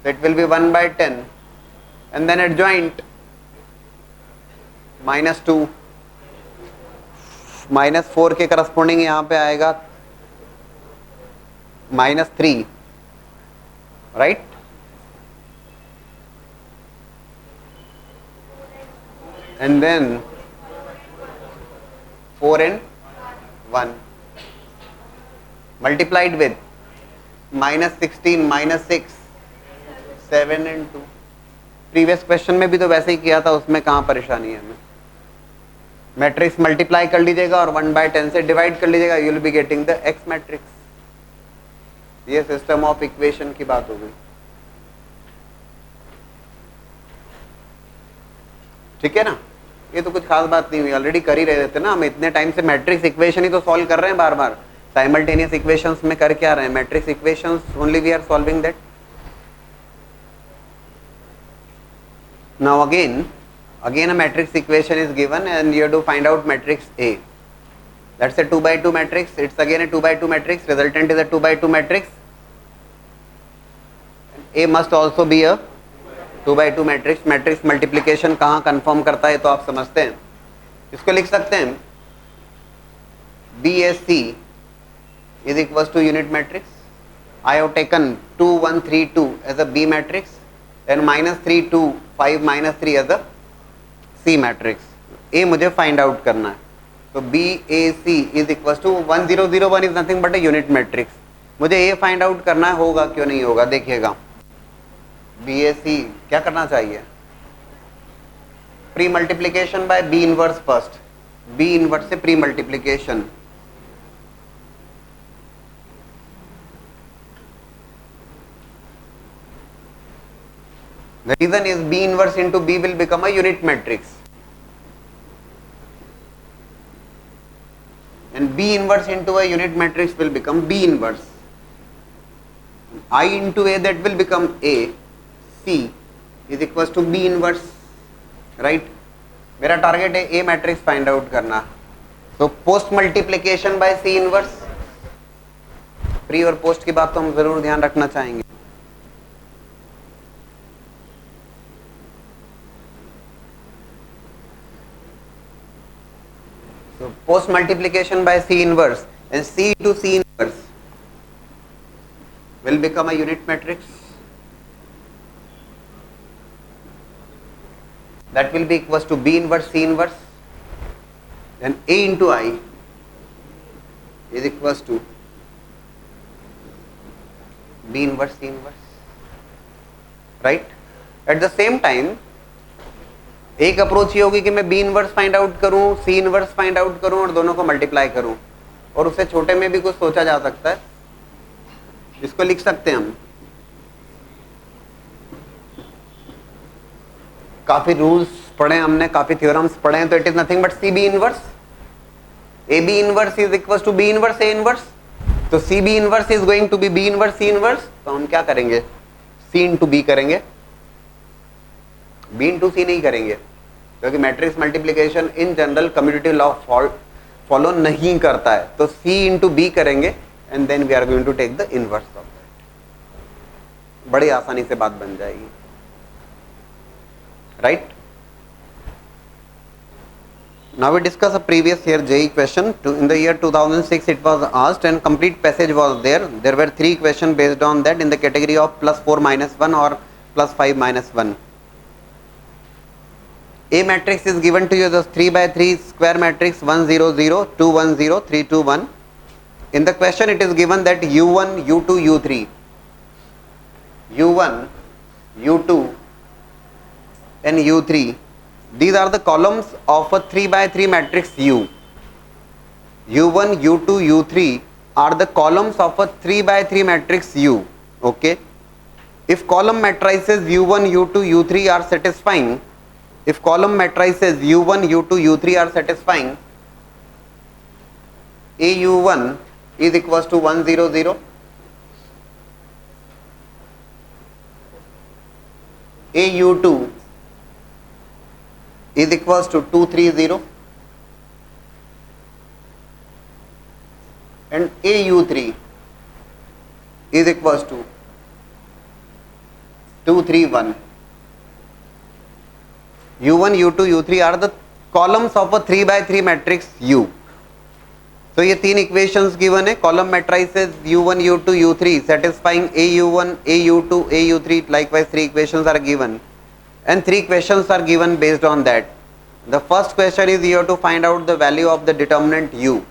so it will be 1/10 and then adjoint -2 -4 के करस्पॉन्डिंग यहाँ पे आएगा -3, right. And then 4 and 1 multiplied with -16 -6 7 and 2। Previous question में भी तो वैसे ही किया था, उसमें कहाँ परेशानी है हमें। मैट्रिक्स मल्टीप्लाई कर लीजिएगा और 1/10 से डिवाइड कर लीजिएगा, you will be getting the x matrix. ये सिस्टम ऑफ इक्वेशन की बात हो गई, ठीक है ना। ये तो कुछ खास बात नहीं हुई, ऑलरेडी कर ही रहे थे ना हम, इतने टाइम से मैट्रिक्स इक्वेशन ही तो सॉल्व कर रहे हैं बार बार। साइमल्टेनियस इक्वेशंस में कर क्या रहे हैं, matrix equations only we are solving that. Now again a matrix equation is given and you have to find out matrix A. That's a 2/2 matrix. It's again a 2/2 matrix. Resultant is a 2/2 matrix. A must also be a 2/2 matrix. Matrix multiplication कहाँ confirm करता है तो आप समझते हैं। इसको लिख सकते हैं BAC is equals to unit matrix. I have taken 2 1 3 2 as a B matrix and -3 2 5 -3 as a C matrix. A मुझे फाइंड आउट करना है, तो BAC is equals to 1 0 0 1 is nothing but a unit matrix. मुझे A find out करना है, होगा क्यों नहीं होगा, देखिएगा। BAC क्या करना चाहिए, pre multiplication by B inverse first, B inverse से pre multiplication. The reason is B inverse into B will become a unit matrix and B inverse into a unit matrix will become B inverse. I into A, that will become A. C is equals to B inverse, right? मेरा target है A matrix find out करना, तो post multiplication bye C inverse. Pre और post की बात तो हम जरूर ध्यान रखना चाहेंगे। So post multiplication by C inverse and C to C inverse will become a unit matrix. That will be equals to B inverse C inverse, then A into I is equals to B inverse C inverse, right? At the same time एक approach ये होगी कि मैं B inverse find out करूं, सी inverse find out करूं और दोनों को मल्टीप्लाई करूं, और उससे छोटे में भी कुछ सोचा जा सकता है। इसको लिख सकते हैं हम, काफी रूल्स पढ़े हमने, काफी थ्योरम्स पढ़े हैं, तो it is nothing but C B inverse. A B inverse is equal to B inverse A inverse, तो C B inverse is going to be B inverse C inverse, तो हम क्या करेंगे, सी इंटू बी करेंगे, B into C नहीं करेंगे, क्योंकि matrix multiplication in general commutative law follow नहीं करता है। तो सी इंटू बी करेंगे and then we are going to take the inverse of that. बड़ी आसानी से बात बन जाएगी, right. Now we discuss a previous year JEE question. In the year 2006 it was asked and complete passage was there. There were 3 questions based on that in the category of +4 - 1 or +5 - 1. A matrix is given to you as 3/3 square matrix 1 0 0 2 1 0 3 2 1. In the question it is given that U1 U2 U3 U1 U2 and U3, these are the columns of a 3/3 matrix U. U1 U2 U3 are the columns of a 3/3 matrix U. Okay, if column matrices u1 u2 u3 are satisfying, if column matrices u1 u2 u3 are satisfying, au1 is equals to 1 0 0, au2 is equals to 2 3 0, and au3 is equals to 2 3 1. u1 u2 u3 are the columns of a 3 by 3 matrix U. So ये तीन equations given है, column matrices u1 u2 u3 satisfying au1 au2 au3, likewise three equations are given and three questions are given based on that. The first question is you have to find out the value of the determinant u.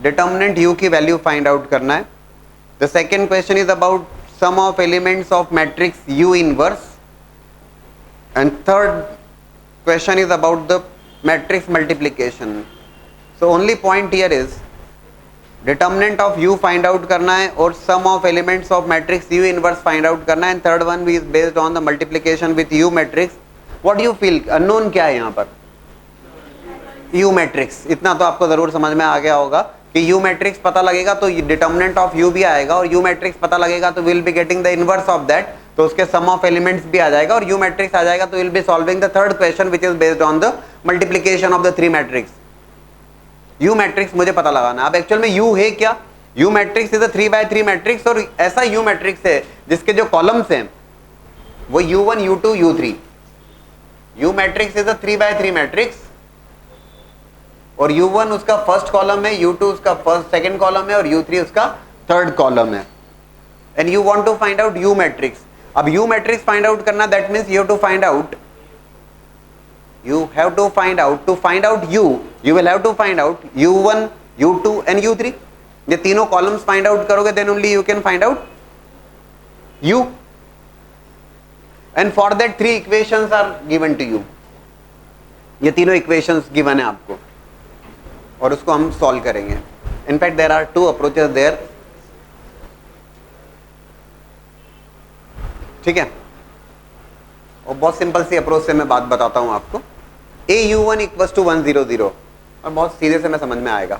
Determinant u की value find out करना है. The second question is about sum of elements of matrix u inverse, and third question is about the matrix multiplication. So only point here is determinant of u find out करना है और sum of elements of matrix u inverse find out करना है, and third one is based on the multiplication with u matrix. What do you feel? unknown क्या है यहाँ पर? u matrix. इतना तो आपको जरूर समझ में आ गया होगा कि u matrix पता लगेगा तो determinant of u भी आएगा, और u matrix पता लगेगा तो we'll be getting the inverse of that, तो उसके sum of elements भी आ जाएगा, और u matrix आ जाएगा तो we'll be solving the third question which is based on the multiplication of the three matrix. u matrix मुझे पता लगाना. अब एक्चुअल में u है क्या? u matrix is a 3 by 3 matrix, और ऐसा u matrix है जिसके जो कॉलम्स हैं वो u1 u2 u3. u matrix is a 3 by 3 matrix, और u1 उसका फर्स्ट कॉलम है, u2 उसका फर्स्ट सेकंड कॉलम है, और u3 उसका थर्ड कॉलम है. And you want to find out u matrix. अब u मैट्रिक्स फाइंड आउट करना, that means you have to find out, to find out u, you will have to find out u1 u2 and u3. ये तीनों columns find out करोगे, then only you can find out u, and for that three equations are given to you. ये तीनों equations given है आपको और उसको हम सॉल्व करेंगे. In fact there are two approaches there. ठीक है, और बहुत सिंपल सी अप्रोच से मैं बात बताता हूं आपको. au1 इक्वल्स टू 1 0 0, और बहुत सीधे से मैं समझ में आएगा.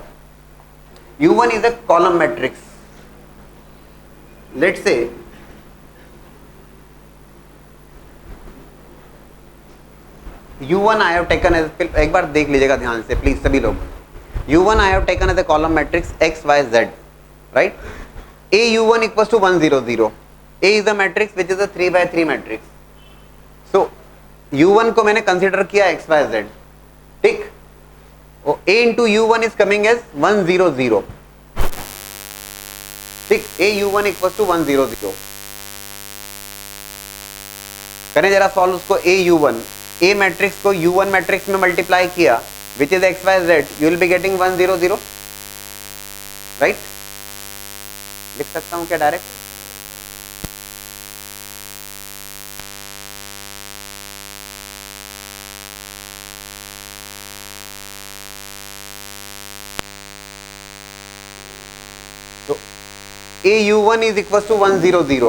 u1 is a column matrix. Let's say u1 I have taken as, एक बार देख लीजिएगा ध्यान से प्लीज सभी लोग. u1 I have taken as a column matrix x y z, right. au1 equals to 1 0 0. a is a matrix which is a 3 by 3 matrix. So u1 को मैंने consider किया x y z, ठीक. और a into u1 is coming as 1 0 0, ठीक. a u1 equals to 1 0 0. करें जरा solve उसको. a u1, a matrix को u1 मैट्रिक्स में मल्टीप्लाई किया which is x y z, you will be getting 1 0 0, right. लिख सकता हूं क्या direct? au1 is equals to 1 0 0.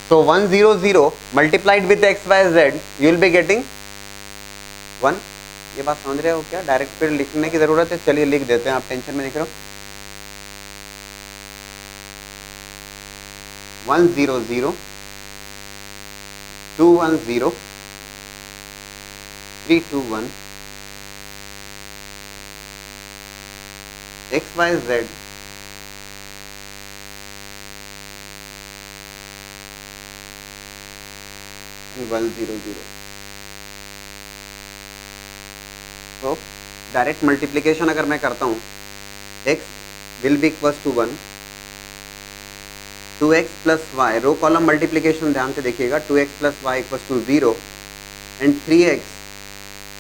So 1 0 0 multiplied with x y z, you will be getting 1. ये बात समझ रहे हो क्या? डायरेक्ट फिर लिखने की जरूरत है. चलिए लिख देते हैं, आप टेंशन में लिख रहे हो. 1 0 0 2 1 0 3 2 1 x y z and 1 0 0. तो डायरेक्ट मल्टीप्लीकेशन अगर मैं करता हूँ, x will be equals to 1, 2x plus y, row column multiplication ध्यान से देखिएगा. 2x plus y equals to 0 and 3x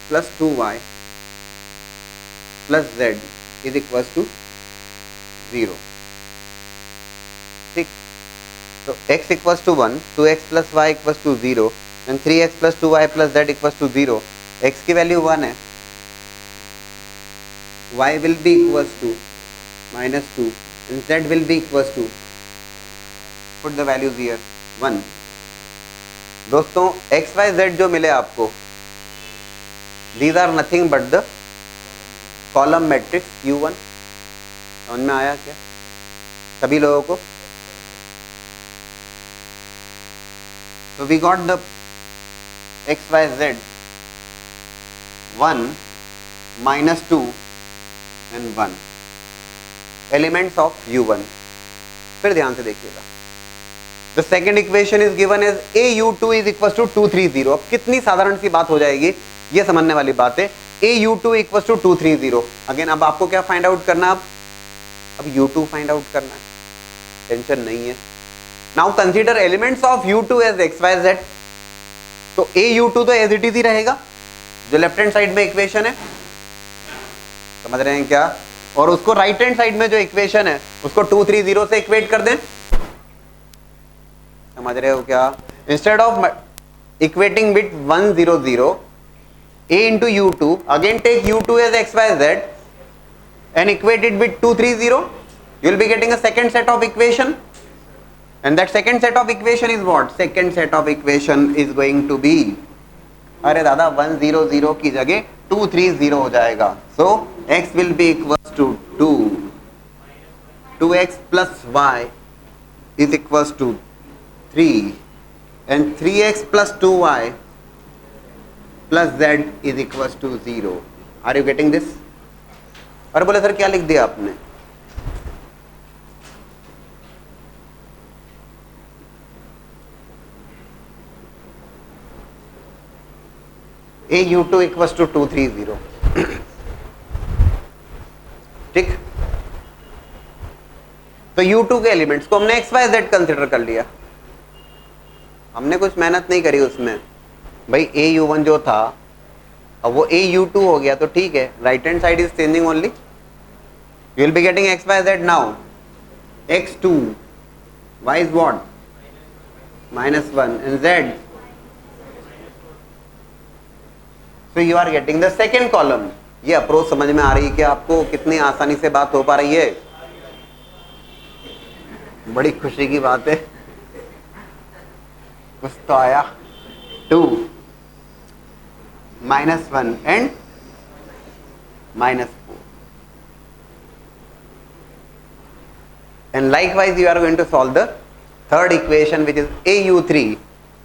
plus 2y plus z is equals to 0, ठीक. तो x equals to 1, 2x plus y equals to 0 and 3x plus 2y plus z equals to 0. x की value 1 है, y will be equals to -2 and z will be equals to put the values here 1। दोस्तों x y z जो मिले आपको, these are nothing but the column matrix U1। समझ में आया क्या सभी लोगों को? So we got the x, y, z 1, -2 and 1 elements of U1। फिर ध्यान से देखिएगा, the second equation is given as AU2 is equals to 230। अब कितनी साधारण सी बात हो जाएगी, ये समझने वाली बात है। AU2 equals to 230। अगेन अब आपको क्या फाइंड आउट करना, अब U2 फाइंड आउट करना है, टेंशन नहीं है। Now consider elements of U2 as x, y, z। तो AU2 तो एज इट इज ही रहेगा, जो लेफ्ट हैंड साइड में इक्वेशन है, समझ रहे हैं क्या? और उसको राइट हैंड साइड में जो इक्वेशन है उसको 230 से इक्वेट कर दें, समझ रहे हो क्या? Instead of equating with 100 A into U2, again take U2 as x, y, z and equate it with 230, you will be getting a second set of equation, and that second set of equation is what? Second set of equation is going to be, अरे दादा 100 की जगह 230 हो जाएगा। So x will be equals to 2x plus y is equals to 3 and 3x plus 2y plus z is equals to 0। Are you getting this? अरे बोले sir क्या लिख दिया आपने? AU2 equals to 230। ठीक, तो U2 के एलिमेंट्स को हमने x, y, z कंसिडर कर लिया, हमने कुछ मेहनत नहीं करी उसमें भाई। AU1 जो था अब वो AU2 हो गया, तो ठीक है, right hand side is changing only, you will be getting x, y, z now x2, y is what? -1 and z, so you are getting the second column। ये अप्रोच समझ में आ रही है कि आपको कितनी आसानी से बात हो पा रही है? बड़ी खुशी की बात है, कुछ तो आया। 2 -1 and -4, and likewise you are going to solve the third equation, which is AU3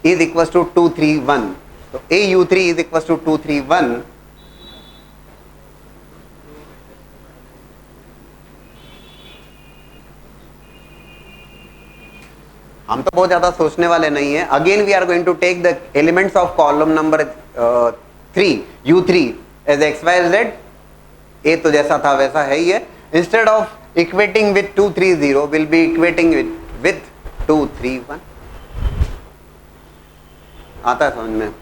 is equals to 231। so AU3 is equals to 231, हम तो बहुत ज्यादा सोचने वाले नहीं है। Again we are going to take the elements of column number 3 U3 as x, y, z। ए तो जैसा था वैसा है ही है। Instead of equating with 230 will be equating with 231। आता है समझ में?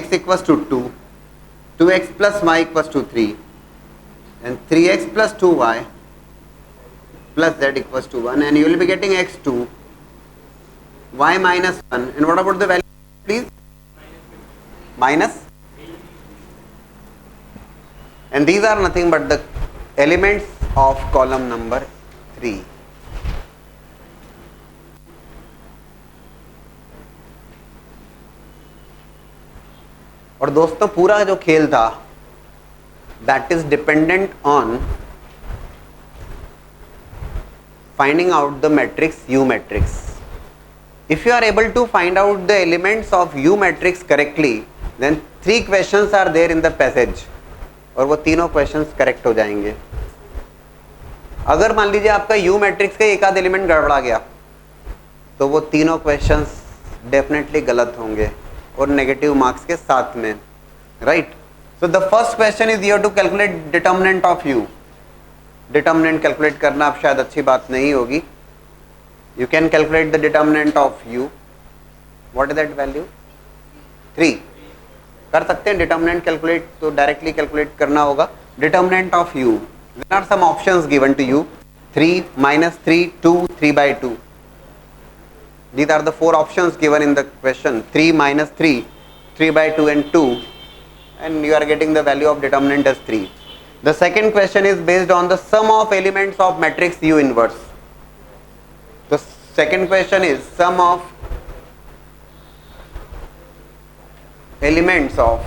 x equals to 2, 2x plus y equals to 3 and 3x plus 2y plus z equals to 1, and you will be getting x2, y minus 1, and what about the value please? Minus, and these are nothing but the elements of column number 3। और दोस्तों पूरा जो खेल था that is dependent on finding out the matrix U matrix। if you are able to find out the elements of U matrix correctly, then 3 questions are there in the passage, और वो तीनों questions correct हो जाएंगे। अगर मान लीजिए आपका U matrix का एक आध एलिमेंट गड़बड़ा गया तो वो तीनों questions definitely गलत होंगे और नेगेटिव मार्क्स के साथ में, right? So the first question is here to calculate determinant of U। Determinant calculate करना अब शायद अच्छी बात नहीं होगी। You can calculate the determinant of U। What is that value? 3 कर सकते हैं डिटर्मिनेंट कैलकुलेट, तो डायरेक्टली कैलकुलेट करना होगा। Determinant of U, there are some options given to you, 3 -3 2 3/2। These are the 4 options given in the question, 3 -3 3/2 and 2, and you are getting the value of determinant as 3. The second question is based on the sum of elements of matrix U inverse। second question is sum of elements of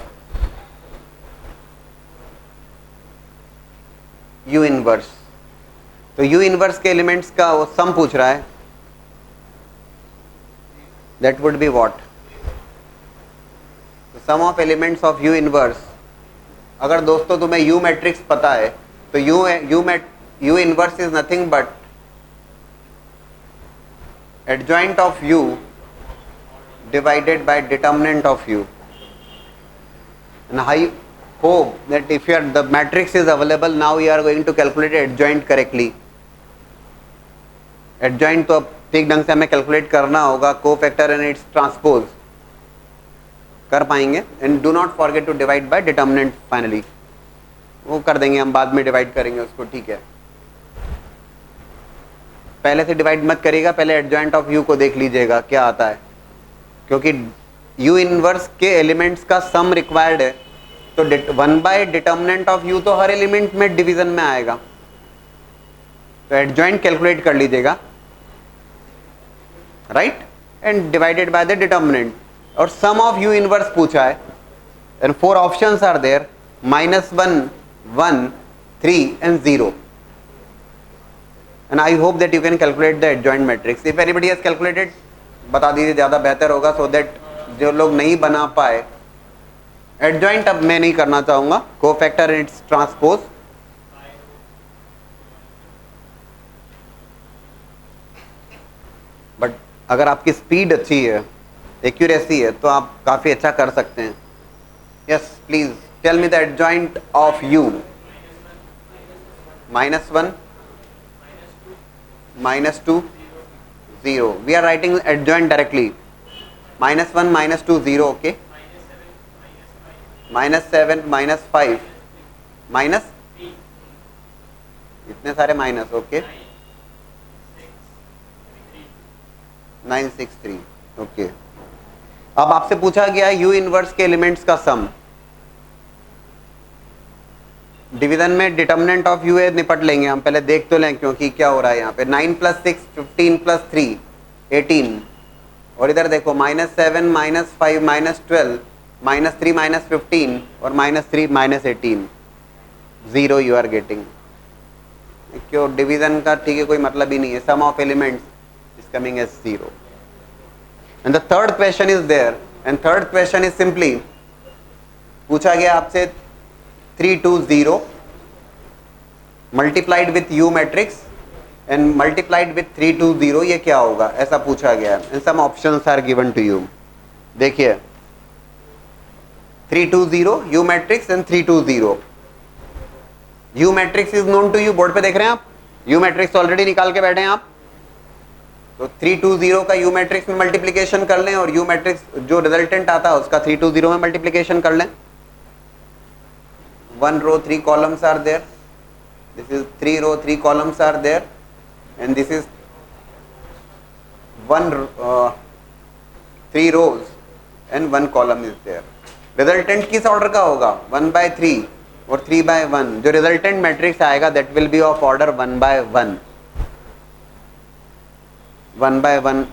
U inverse. तो U inverse के elements का वो सम पूछ रहा है, that would be what? The sum of elements of U inverse। अगर दोस्तों तुम्हें U मैट्रिक्स पता है तो U inverse is nothing but adjoint of U divided by determinant of U, and I hope that if the matrix is available, now you are going to calculate adjoint correctly। adjoint तो अब ठीक ढंग से हमें calculate करना होगा, cofactor and it's transpose कर पाएंगे। And do not forget to divide by determinant finally, वो कर देंगे हम, बाद में डिवाइड करेंगे उसको, ठीक है। पहले से डिवाइड मत करिएगा, पहले एडजॉइंट ऑफ यू को देख लीजिएगा क्या आता है, क्योंकि यू इनवर्स के एलिमेंट्स का सम रिक्वायर्ड है। तो 1 बाय डिटर्मिनेंट ऑफ यू तो हर एलिमेंट में डिवीजन में आएगा, तो एडजॉइंट कैलकुलेट कर लीजिएगा, right, and divided by the determinant. और सम ऑफ यू इनवर्स पूछा है, and 4 options are there, -1, 1, 3 and 0, and I hope that you can calculate the adjoint matrix। if anybody has calculated बता दीजिए, ज़्यादा बेहतर होगा, so that जो लोग नहीं बना पाए। एडजॉइंट अब मैं नहीं करना चाहूँगा, cofactor and it's transpose. But अगर आपकी स्पीड अच्छी है, एक्यूरेसी है, तो आप काफ़ी अच्छा कर सकते हैं। Yes please tell me the adjoint of U. -1, -2, 0। We are writing adjoint directly. -1, -2, 0, okay. -7, -5, minus, इतने सारे माइनस, ओके। 9, 6, 3, ओके। अब आपसे पूछा गया यू इनवर्स के एलिमेंट्स का सम। डिवीजन में डिटर्मिनेंट ऑफ यू है, निपट लेंगे हम, पहले देख तो लें क्योंकि क्या हो रहा है यहाँ पे। 9 + 6 15 + 3 18, और इधर देखो -7, -5, -12, -3, -15 और -3, -18, 0 यू आर गेटिंग। क्यों डिवीजन का ठीक है, कोई मतलब ही नहीं है। Sum of elements is coming as 0। And the third question is there, and third question is simply पूछा गया आपसे 3, 2, 0 multiplied with U matrix and multiplied with 3, 2, 0, ये क्या होगा, ऐसा पूछा गया है। And some options are given to you. देखिए 3, 2, 0 U matrix and 3, 2, 0। U matrix is known to you, board पे देख रहे हैं आप, यू मैट्रिक्स ऑलरेडी निकाल के बैठे हैं आप। तो 3, 2, 0 का यू मैट्रिक्स में मल्टीप्लिकेशन कर लें, और यू मैट्रिक्स जो रिजल्टेंट आता है उसका 3, 2, 0 में मल्टीप्लिकेशन कर लें। 1 row 3 columns are there, this is 3 row 3 columns are there, and this is 3 rows and 1 column is there। Resultant किस ऑर्डर का होगा, 1/3 और 3/1। जो रिजल्टेंट मैट्रिक्स आएगा that will B of order 1/1। 1/1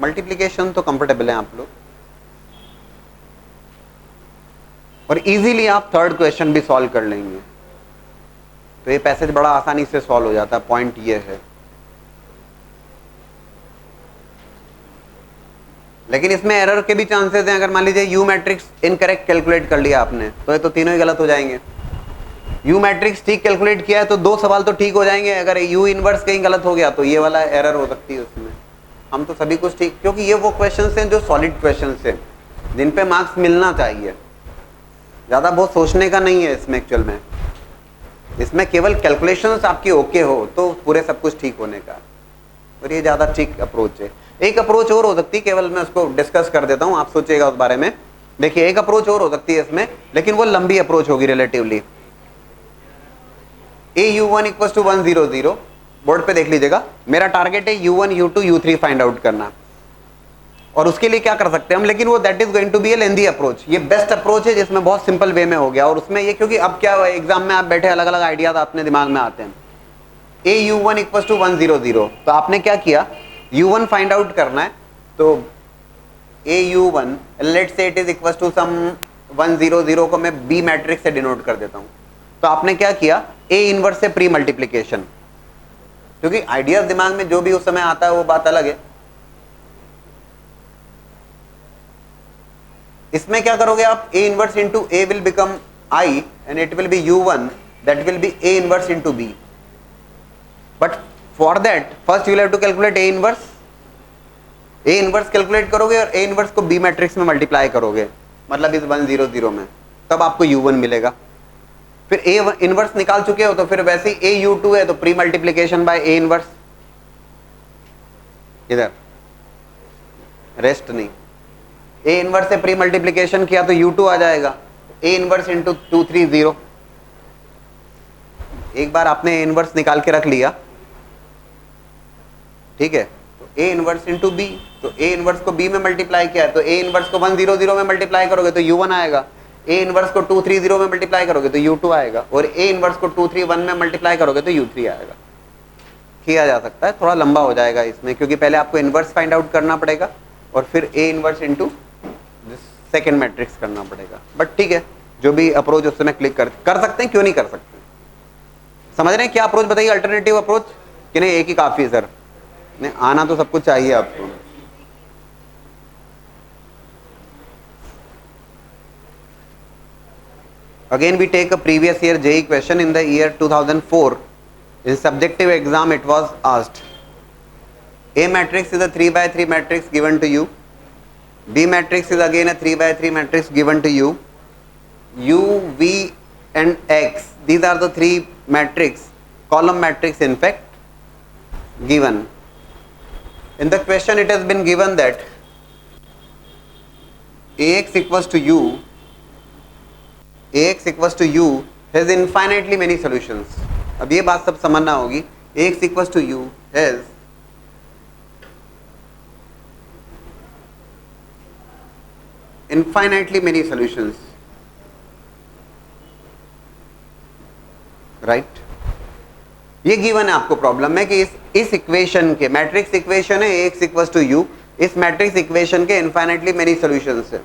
multiplication तो कंफर्टेबल है आप लोग, और इजीली आप थर्ड क्वेश्चन भी सॉल्व कर लेंगे। तो ये पैसेज बड़ा आसानी से सॉल्व हो जाता है, पॉइंट ये है। लेकिन इसमें एरर के भी चांसेस हैं। अगर मान लीजिए यू मैट्रिक्स इनकरेक्ट कैलकुलेट कर लिया आपने, तो ये तो तीनों ही गलत हो जाएंगे। यू मैट्रिक्स ठीक कैलकुलेट किया है तो 2 सवाल तो ठीक हो जाएंगे। अगर यू इनवर्स कहीं गलत हो गया तो ये वाला एरर हो सकती है उसमें। हम तो सभी कुछ ठीक, क्योंकि ये वो क्वेश्चन हैं जो सॉलिड क्वेश्चन हैं, जिन पे मार्क्स मिलना चाहिए। ज़्यादा बहुत सोचने का नहीं है इसमें एक्चुअल में। इसमें केवल कैलकुलेशंस आपकी ओके हो तो पूरे सब कुछ ठीक होने का, और ये ज़्यादा ठीक अप्रोच है। एक अप्रोच और हो सकती है, केवल मैं उसको डिस्कस कर देता हूँ, आप सोचिएगा उस बारे में। देखिए एक अप्रोच और हो सकती है इसमें, लेकिन वो लंबी अप्रोच होगी रिलेटिवली। AU1 = 1, 0, 0 बोर्ड पे देख लीजिएगा। मेरा टारगेट है U1, U2, U3 find out करना, और उसके लिए क्या कर सकते हैं हम, लेकिन वो that is going to be a lengthy approach. ये बेस्ट अप्रोच है जिसमें बहुत सिंपल वे में हो गया, और उसमें ये क्योंकि अब क्या एग्जाम में आप बैठे अलग अलग आइडियाज अपने दिमाग में आते हैं। AU1 = 1, 0, 0, तो आपने क्या किया, u1 फाइंड आउट करना है, तो au1 let's say it is equal to some 100 को मैं b मैट्रिक्स से डिनोट कर देता हूं। तो आपने क्या किया, a इनवर्स से प्री मल्टीप्लीकेशन, क्योंकि आइडिया दिमाग में जो भी उस समय आता है वो बात अलग है। इसमें क्या करोगे आप, a inverse into a will become I and it will be u1, that will be a inverse into b, but for that first you will have to calculate a inverse। a inverse calculate करोगे और a inverse को b matrix में multiply करोगे, मतलब इस 100 में, तब आपको u1 मिलेगा। फिर a इनवर्स निकाल चुके हो तो फिर वैसे ही a u2 है तो pre multiplication bye a inverse, इधर रेस्ट नहीं, a इनवर्स से प्री मल्टीप्लीकेशन किया तो u2 आ जाएगा, a इनवर्स इंटू 230। एक बार आपने a इनवर्स निकाल के रख लिया, ठीक है, तो a इनवर्स इंटू b, तो a इनवर्स को b में मल्टीप्लाई किया है तो a इनवर्स को 100 में मल्टीप्लाई करोगे तो u1 आएगा, a इनवर्स को 230 में मल्टीप्लाई करोगे तो u2 आएगा, और a इनवर्स को 231 में मल्टीप्लाई करोगे तो u3 आएगा। किया जा सकता है, थोड़ा लंबा हो जाएगा इसमें, क्योंकि पहले आपको इनवर्स फाइंड आउट करना पड़ेगा और फिर a inverse into second matrix करना पड़ेगा, बट ठीक है, जो भी अप्रोच उस समय क्लिक कर सकते हैं, क्यों नहीं कर सकते। समझ रहे हैं क्या अप्रोच बताइए, अल्टरनेटिव अप्रोच कि नहीं एक ही काफी है सर, नहीं आना तो सब कुछ चाहिए आपको। Again we take a previous year JEE question in the year 2004 in subjective exam it was asked, A matrix is a 3 by 3 matrix given to you, B matrix is again a 3 by 3 matrix given to you, U, V and X, these are the three matrix, column matrix in fact given. In the question it has been given that Ax equals to U, Ax equals to U has infinitely many solutions। अब ये बात सब समझना होगी, Ax equals to U has infinitely many solutions, right. ये given है आपको problem में कि इस इक्वेशन के, मैट्रिक्स इक्वेशन है Ax equals to U, इस मैट्रिक्स इक्वेशन के infinitely many solutions है,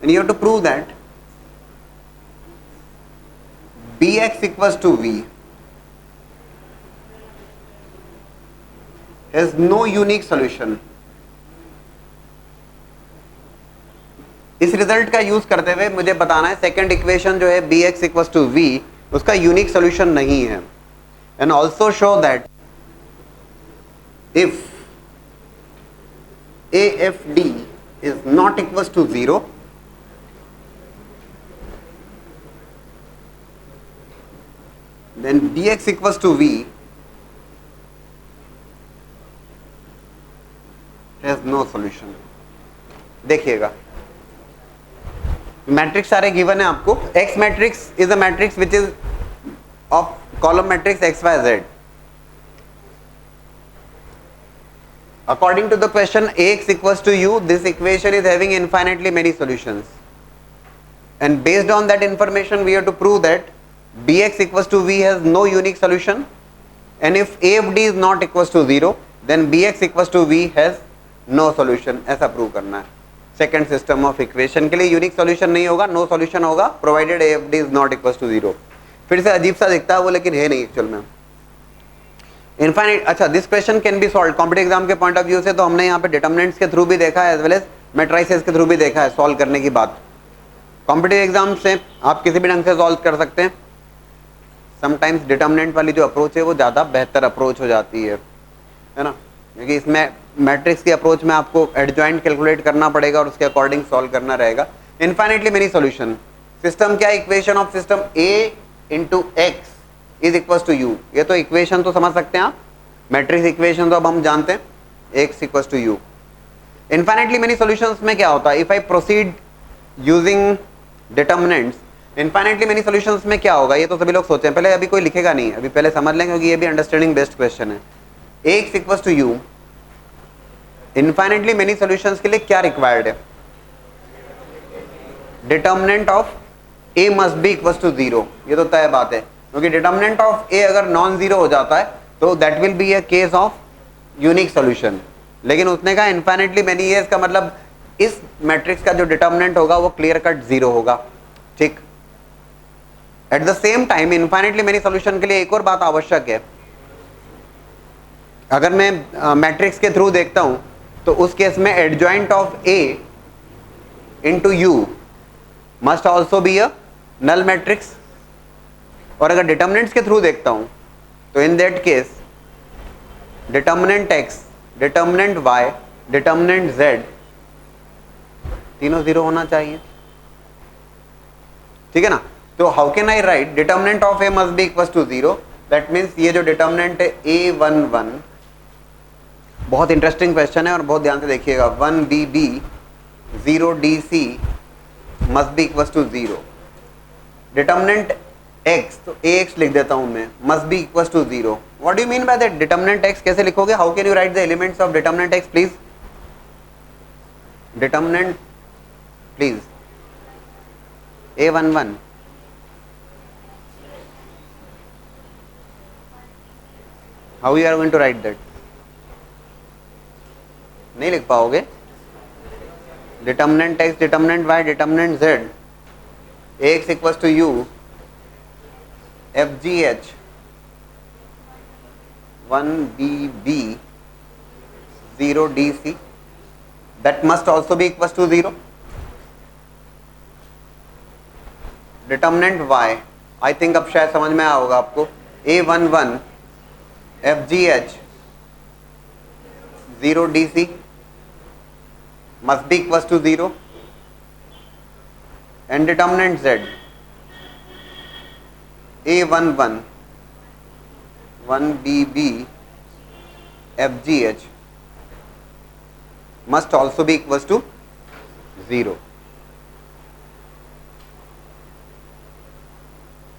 and you have to prove that Bx equals to V has no unique solution। इस रिजल्ट का यूज करते हुए मुझे बताना है सेकंड इक्वेशन जो है Bx equals to V, उसका यूनिक सॉल्यूशन नहीं है, and also show that if AFD is not equals to 0, then Bx equals to V has no solution। देखिएगा मैट्रिक्स सारे गिवन है आपको, X matrix is a matrix which is of column matrix XYZ। According to the question Ax equals to U, this equation is having infinitely many solutions, and based on that information we have to prove that Bx equals to V has no unique solution, and if AFD is not equals to 0, then Bx equals to V has no solution। ऐसा prove करना है। Second system of equation के लिए unique solution नहीं होगा, no solution होगा, provided AFD is not equals to 0। फिर से अजीब सा दिखता है वो, लेकिन है नहीं एक्चुअल में इनफाइनाइट। अच्छा, this question can be solve competitive exam के पॉइंट ऑफ व्यू से, तो हमने यहाँ पे डिटर्मिनेंट्स के थ्रू भी देखा है एज वेल एज मैट्रिसेस के थ्रू भी देखा है सॉल्व करने की बात। कॉम्पिटिटिव एग्जाम से आप किसी भी ढंग से सॉल्व कर सकते हैं, समटाइम्स डिटर्मिनेंट वाली जो अप्रोच है वो ज़्यादा बेहतर अप्रोच हो जाती है ना, क्योंकि इसमें मैट्रिक्स की अप्रोच में आपको एडजॉइंट कैलकुलेट करना पड़ेगा और उसके अकॉर्डिंग सॉल्व करना रहेगा। Infinitely many solution. सिस्टम क्या है, equation of system A into x is equal to U. ये तो इक्वेशन तो समझ सकते हैं आप, मैट्रिक्स इक्वेशन तो अब हम जानते हैं, x equal to U. Infinitely many solutions में क्या होता है, if I proceed using determinants, infinitely many solutions में क्या होगा, ये तो सभी लोग सोचते हैं, पहले अभी कोई लिखेगा नहीं, अभी पहले समझ लें क्योंकि ये भी अंडरस्टैंडिंग बेस्ड क्वेश्चन है। X equal to U, infinitely many solutions के लिए क्या रिक्वायर्ड है, determinant of A must be equal to 0। ये तो तय बात है, क्योंकि डिटर्मिनेंट ऑफ ए अगर नॉन जीरो हो जाता है तो that will be a case of unique solution, लेकिन उसने कहा इन्फाइनेटली मेनी है, इसका मतलब इस मैट्रिक्स का जो डिटर्मिनेंट होगा वो क्लियर कट जीरो होगा, ठीक। At the same time infinitely many solution के लिए एक और बात आवश्यक है, अगर मैं मैट्रिक्स के थ्रू देखता हूं तो उस केस में adjoint of A into U must also be a null matrix, और अगर डिटर्मिनेंट्स के थ्रू देखता हूं तो in that case determinant x, determinant Y, determinant z तीनों जीरो होना चाहिए, ठीक है ना। तो how can I write determinant of A must be equal to zero, that means ये जो डिटर्मिनेंट है A11, बहुत इंटरेस्टिंग क्वेश्चन है और बहुत ध्यान से देखिएगा, 1BB 0DC must be equal to zero, determinant x, तो ax लिख देता हूं मैं, must be equal to zero. What do you mean by that? Determinant x कैसे लिखोगे? How can you write the elements of determinant x please? Determinant please A11, how you are going to write that? नहीं लिख पाओगे। Determinant x, determinant y, determinant z, ax equal to u FGH 1BB 0DC that must also be equals to 0. Determinant y, I think अब शायद समझ में आया होगा आपको, A11 FGH 0DC must be equals to 0, and determinant z A11 1BB FGH must also be equals to 0.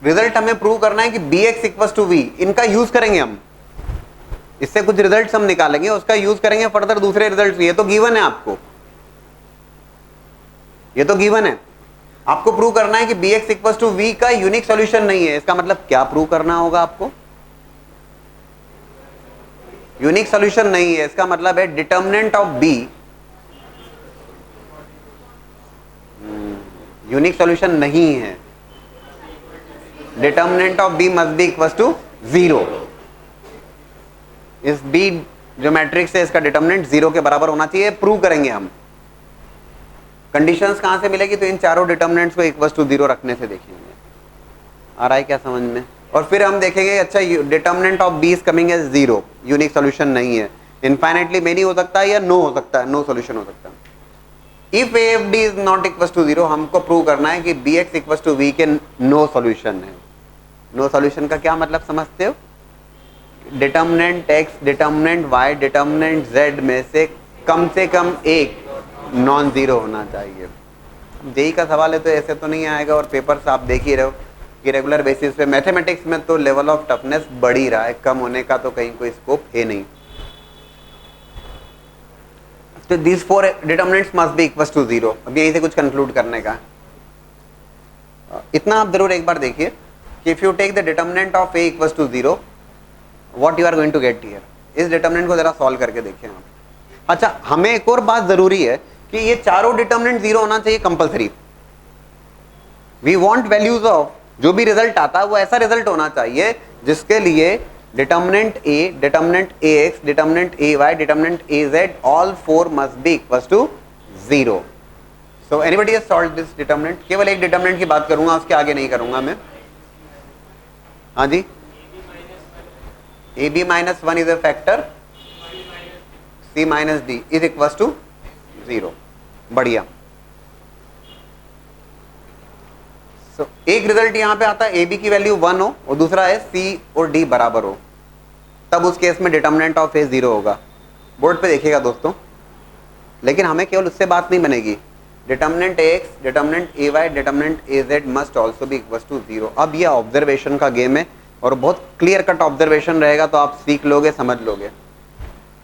Result हमें prove करना है कि Bx इक्वल टू V, इनका यूज करेंगे हम, इससे कुछ रिजल्ट्स हम निकालेंगे, उसका यूज करेंगे फर्दर दूसरे रिजल्ट्स। ये तो गिवन है आपको, ये तो गिवन है। आपको प्रूव करना है कि Bx इक्वल टू V का यूनिक सॉल्यूशन नहीं है। इसका मतलब क्या प्रूव करना होगा आपको? यूनिक सॉल्यूशन नहीं है, इसका मतलब है determinant of B unique solution नहीं है। Determinant of B must be equal to 0। इस B जो मैट्रिक्स है इसका डिटर्मिनेंट 0 के बराबर होना चाहिए, प्रूव करेंगे हम। कंडीशंस कहां से मिलेगी? तो इन चारों डिटर्मिनेंट्स को इक्वल टू 0 रखने से देखेंगे। आ रहा है क्या समझ में? और फिर हम देखेंगे अच्छा determinant of B is coming as 0, unique solution नहीं है, इनफाइनाइटली मेनी हो सकता है या नो हो सकता है, नो सॉल्यूशन हो सकता है। If AFD is not equal to 0, हमको प्रूव करना है कि Bx इक्वल टू V के नो सॉल्यूशन है। नो सॉल्यूशन का क्या मतलब समझते हो? Determinant x, determinant y, determinant z में से कम एक नॉन जीरो होना चाहिए। जेई का सवाल है तो ऐसे तो नहीं आएगा, और पेपर्स आप देख ही रहे हो कि रेगुलर बेसिस पे मैथमेटिक्स में तो लेवल ऑफ टफनेस बढ़ ही रहा है, कम होने का तो कहीं कोई स्कोप है नहीं। तो these 4 determinants must be equal to 0। अब यहीं से कुछ कंक्लूड करने का इतना आप जरूर एक बार देखिए कि if you take the determinant of a equal to 0, what you are going to get here. इस डिटर्मिनेंट को जरा सॉल्व करके देखें आप। अच्छा, हमें एक और बात जरूरी है कि ये चारों डिटर्मिनेंट 0 होना चाहिए compulsory. We want values of, जो भी रिजल्ट आता है वो ऐसा रिजल्ट होना चाहिए जिसके लिए determinant a, determinant ax, determinant ay, determinant az, all 4 must be equal to 0। So anybody has solved this determinant? केवल एक डिटर्मिनेंट की बात करूंगा, उसके आगे नहीं करूंगा मैं। हाँ जी, ab minus 1 is a factor, c minus d is equal to 0। बढ़िया। So, एक रिजल्ट यहां पे आता है ab की वैल्यू 1 हो और दूसरा है c और d बराबर हो, तब उस केस में डिटर्मिनेंट ऑफ a 0 होगा। बोर्ड पे देखिएगा दोस्तों, लेकिन हमें केवल उससे बात नहीं बनेगी। Determinant ax, determinant ay, determinant az must also be equal to 0। अब ये ऑब्जर्वेशन का गेम है और बहुत क्लियर कट ऑब्जर्वेशन रहेगा, तो आप सीख लोगे, समझ लोगे।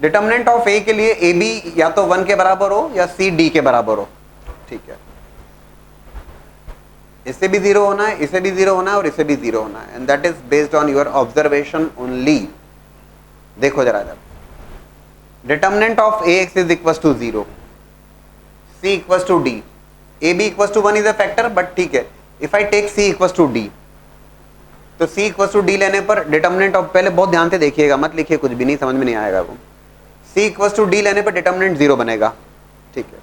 डिटर्मिनेंट ऑफ a के लिए ab या तो 1 के बराबर हो या c d के बराबर हो, ठीक है। इससे भी 0 होना है, इसे भी 0 होना है और इसे भी 0 होना है, and that is based on your observation only. देखो जरा जब determinant of A X is equal to 0, C equal to D, A B equal to 1 is a factor, but ठीक है, if I take C equal to D, तो C equal to D लेने पर determinant of, पहले बहुत ध्यान से देखिएगा, मत लिखिए कुछ भी, नहीं समझ में नहीं आएगा वो। सी इक्वल टू डी लेने पर डिटर्मिनेंट 0 बनेगा, ठीक है।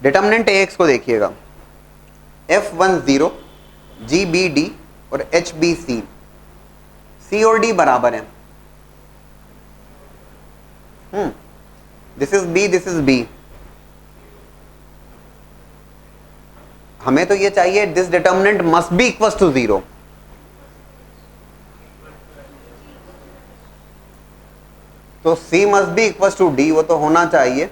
डिटर्मिनेंट ए एक्स को देखिएगा, F1 0, जी बी डी और एच बी सी, सी और डी बराबर है, this is B, this is B, हमें तो ये चाहिए this determinant must be equal to 0, तो C must be equal to D, वो तो होना चाहिए,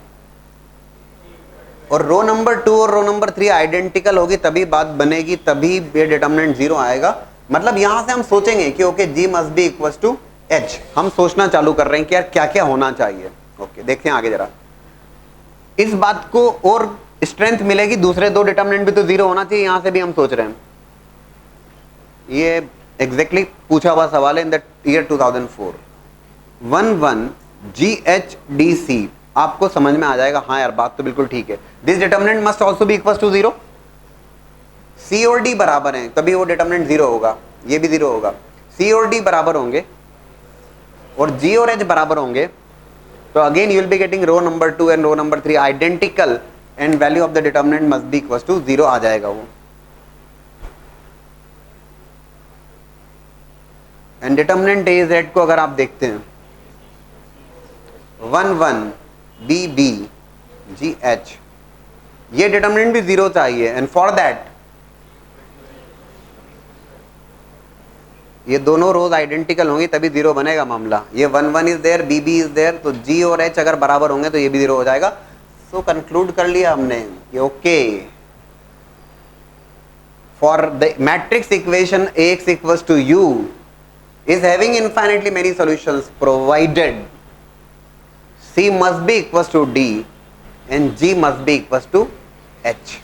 और रो नंबर 2 और रो नंबर 3 आइडेंटिकल होगी तभी बात बनेगी, तभी ये डिटर्मिनेंट 0 आएगा। मतलब यहां से हम सोचेंगे कि okay G must be equal to H, हम सोचना चालू कर रहे हैं कि यार क्या क्या होना चाहिए। ओके देखते हैं आगे जरा, इस बात को और स्ट्रेंथ मिलेगी, दूसरे दो डिटर्मिनेंट भी तो 0 होना चाहिए, यहां से भी हम सोच रहे हैं। ये एग्जैक्टली पूछा हुआ सवाल है इन द ईयर 2004। 11 GHDC, आपको समझ में आ जाएगा, हाँ यार बात तो बिल्कुल ठीक है, this determinant must also be equal to 0, C और D बराबर हैं तभी वो डिटर्मिनेंट 0 होगा, ये भी 0 होगा, C और D बराबर होंगे और G और H बराबर होंगे, तो again you will be getting row number 2 and row number 3 identical and value of the determinant must be equal to 0 आ जाएगा वो। एंड डिटर्मिनेंट ए जेड को अगर आप देखते हैं 11 BB GH, ये डिटर्मिनेंट भी 0 चाहिए, एंड फॉर दैट ये दोनों रोज आइडेंटिकल होंगी तभी 0 बनेगा मामला। ये 11 is there, BB is there, तो G और H अगर बराबर होंगे तो ये भी 0 हो जाएगा। सो कंक्लूड कर लिया हमने कि okay, for the matrix equation AX equals to U is having infinitely many solutions provided C must be equals to D and G must be equals to H।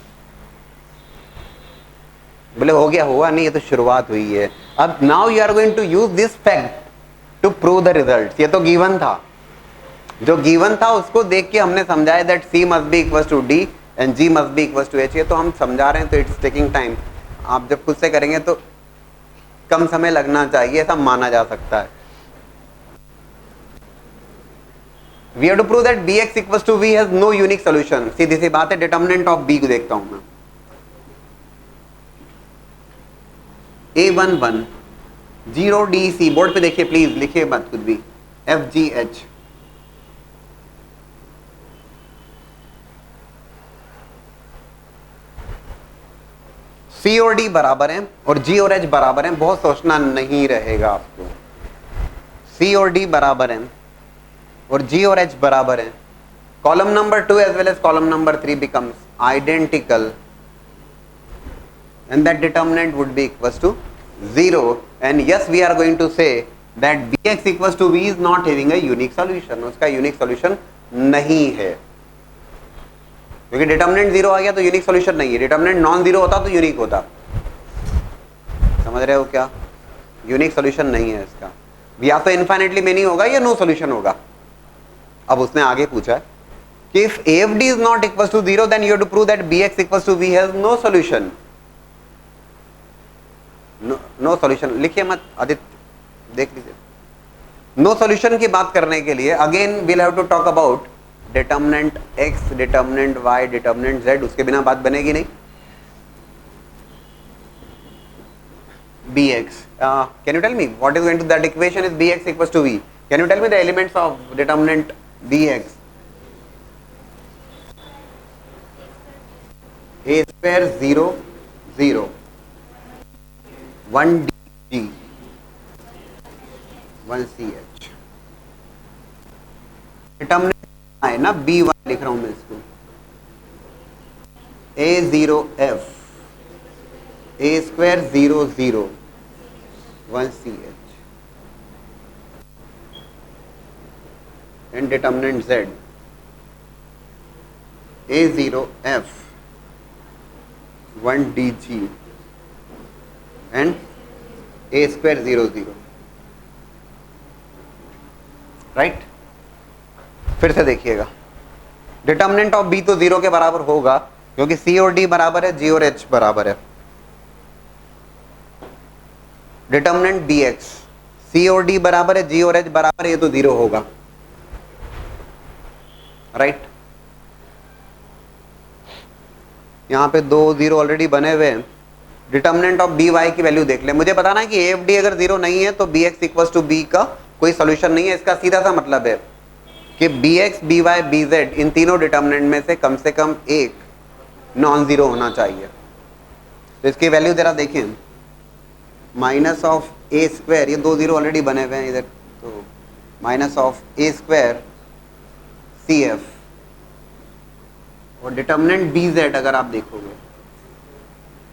बोले हो गया, हुआ नहीं, ये तो शुरुआत हुई है। अब now you are going to use this fact to prove the results। ये तो गिवन था, जो गिवन था उसको देख के हमने समझाया that C must be equals to D and G must be equals to H। ये तो हम समझा रहे हैं, तो इट्स टेकिंग टाइम। आप जब खुद से करेंगे तो कम समय लगना चाहिए, ऐसा माना जा सकता है। We have to prove that Bx equals to V has no unique solution। सीधी सी बात है, डिटर्मिनेंट ऑफ B को देखता हूं मैं, A11 0DC, बोर्ड पे देखिए प्लीज, लिखिए मत कुछ भी, FGH C और D बराबर हैं और G और H बराबर हैं, बहुत सोचना नहीं रहेगा आपको। C और D बराबर हैं और G और H बराबर हैं, column number 2 as well as column number 3 becomes identical and that determinant would be equals to 0, and yes we are going to say that Bx equals to V is not having a unique solution। उसका unique solution नहीं है, क्योंकि determinant 0 आ गया तो unique solution नहीं है। Determinant non 0 होता तो यूनिक होता, समझ रहे हो क्या? यूनिक सॉल्यूशन नहीं है इसका, या तो इनफाइनाइटली मेनी होगा या नो सॉल्यूशन होगा। अब उसने आगे पूछा है कि if AFD is not equals to 0 then you have to prove that Bx equals to V has no solution। No solution लिखिए मत आदित्य, देख लीजिए। नो सॉल्यूशन की बात करने के लिए again we'll have to talk about determinant x, determinant y, determinant z, उसके बिना बात बनेगी नहीं। Bx, can you tell me what is going to that equation is Bx equals to V? Can you tell me the elements of determinant Bx? A square 0 0 1 DG 1 CH। Determinant है ना, B1 लिख रहा हूं मैं इसको, A0F A square 0 0 1 CH and determinant Z A0F 1 DG and A square 0 0, right? फिर से देखिएगा, डिटर्मिनेंट ऑफ बी तो 0 के बराबर होगा क्योंकि सी और डी बराबर है, जी और एच बराबर है। डिटर्मिनेंट बी एक्स, सी और डी बराबर है, जी और एच बराबर है, ये तो 0 होगा, राइट। यहां पे 2 0 ऑलरेडी बने हुए हैं। डिटर्मिनेंट ऑफ बी वाई की वैल्यू देख ले। मुझे बताना है कि ए एफ डी अगर 0 नहीं है तो B X equal to B का कोई सोल्यूशन नहीं है। इसका सीधा सा मतलब है कि B X, B Y, B Z इन तीनों डिटर्मिनेंट में से कम एक नॉन जीरो होना चाहिए। तो इसकी वैल्यू जरा देखें, माइनस ऑफ ए स्क्वायर, ये 2 0 ऑलरेडी बने हुए हैं इधर, तो minus of A square C F, और डिटर्मिनेंट बी जेड अगर आप देखोगे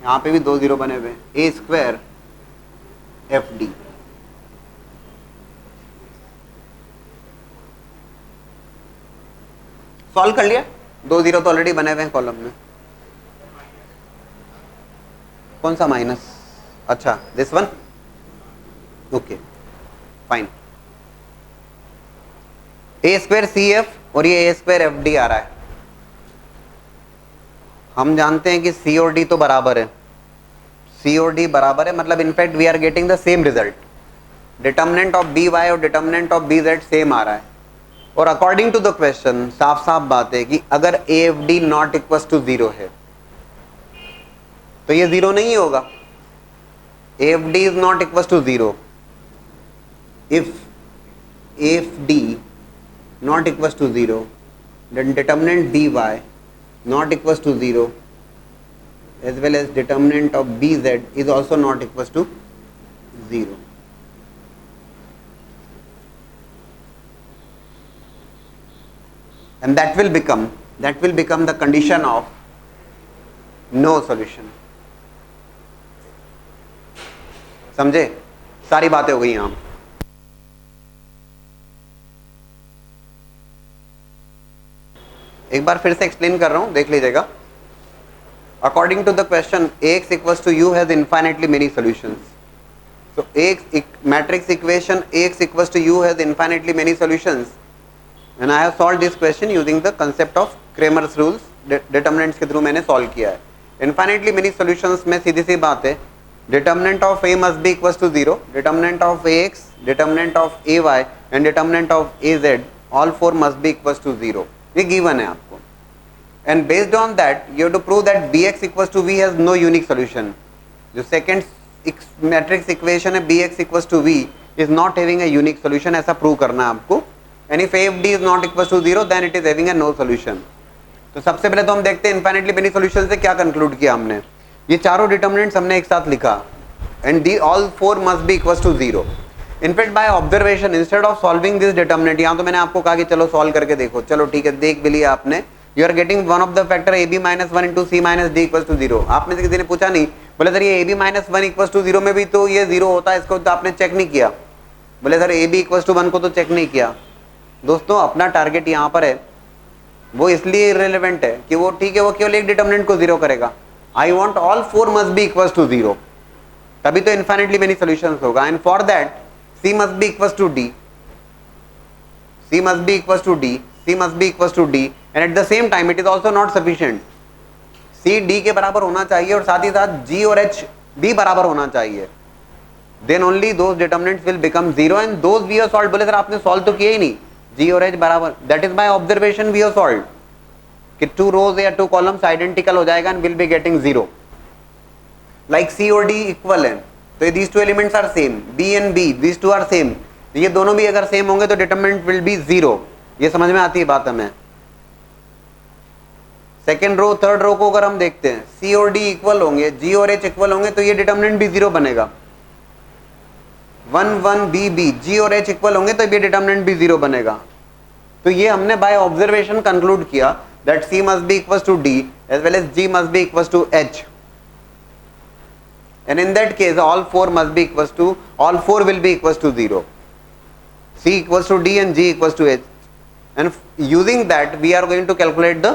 यहाँ पे भी 2 0 बने हुए हैं, ए स्क्वायर एफ डी। सॉल्व कर लिया, 2 0 तो ऑलरेडी बने हुए हैं कॉलम में। कौन सा माइनस? अच्छा this one, okay fine. A square C F और ये ए स्क्वायर एफ डी आ रहा है। हम जानते हैं कि सी और डी तो बराबर है, सी और डी बराबर है, मतलब in fact we are getting the same result. Determinant of B Y और determinant of B Z same आ रहा है। और अकॉर्डिंग टू द क्वेश्चन साफ साफ बात है कि अगर A F D not equal to 0 है तो ये 0 नहीं होगा। A F D is not equal to 0 if F D not equal to 0 then determinant by not equals to 0 as well as determinant of bz is also not equals to 0. And that will become the condition of no solution. समझे? सारी बातें हो गई यहां। एक बार फिर से explain कर रहा हूं, देख लीजिएगा। According to the question Ax equals to u has infinitely many solutions. So Ax matrix equation Ax equals to u has infinitely many solutions, and I have solved this question using the concept of Cramer's rules. Determinants के through मैंने solve किया है। Infinitely many solutions में सीधी सी बात है, determinant of A must be equals to 0, determinant of Ax, determinant of Ay and determinant of Az, all four must be equals to 0. ये given है आपको, and based on that you have to prove that bx equals to v has no unique solution. जो second matrix equation है bx equals to v is not having a unique solution, ऐसा prove करना है आपको। And if AFD is not equals to 0 then it is having a no solution. तो सबसे पहले तो हम देखते हैं इनफाइनाइटली मेनी सॉल्यूशन से क्या कंक्लूड किया हमने। ये चारों डिटर्मिनेंट्स हमने एक साथ लिखा, and the all four must be equals to 0। In fact by observation instead of solving this determinant, यहाँ तो मैंने आपको कहा कि चलो सॉल्व करके देखो, चलो ठीक है देख भी लिया आपने। You are getting one of the factor AB minus 1 into C minus D equals to 0। आप में से किसी ने पूछा नहीं, बोले सर ये AB माइनस 1 इक्वल्स टू 0 में भी तो ये 0 होता है, इसको तो आपने चेक नहीं किया। बोले सर AB इक्वल्स टू 1 को तो चेक नहीं किया। दोस्तों अपना टारगेट यहाँ पर है, वो इसलिए इररिलेवेंट है कि वो ठीक है वो केवल एक डिटर्मिनेंट को 0 करेगा। I want all four must be equals to 0, तभी तो इनफाइनाइटली मेनी सॉल्यूशंस होगा। And for that C must be equals to D, C must be equals to D, C must be equals to D, and at the same time it is also not sufficient. C D के बराबर होना चाहिए और साथ ही साथ G और H भी बराबर होना चाहिए। Then only those determinants will become 0 and those we have solved। बोले सर आपने सॉल्व तो किया ही नहीं, G और H बराबर, that is by observation we have solved कि 2 rows या 2 columns identical हो जाएगा and will be getting 0। Like C और D equal है, तो these two elements are same, B and B, these two are same। ये दोनों भी अगर सेम होंगे तो डिटरमिनेंट विल बी 0। ये समझ में आती है बात हमें। सेकेंड रो थर्ड रो को अगर हम देखते हैं, C और D इक्वल होंगे, G और H इक्वल होंगे, तो ये डिटरमिनेंट भी 0 बनेगा। 1 1 B B, G और H इक्वल होंगे तो ये डिटरमिनेंट भी 0 बनेगा। तो ये हमने बाय ऑब्जर्वेशन कंक्लूड किया that C must be equal to D as well as G must be equal to H। And in that case all four will be equals to 0, C equals to D and G equals to H, and using that we are going to calculate the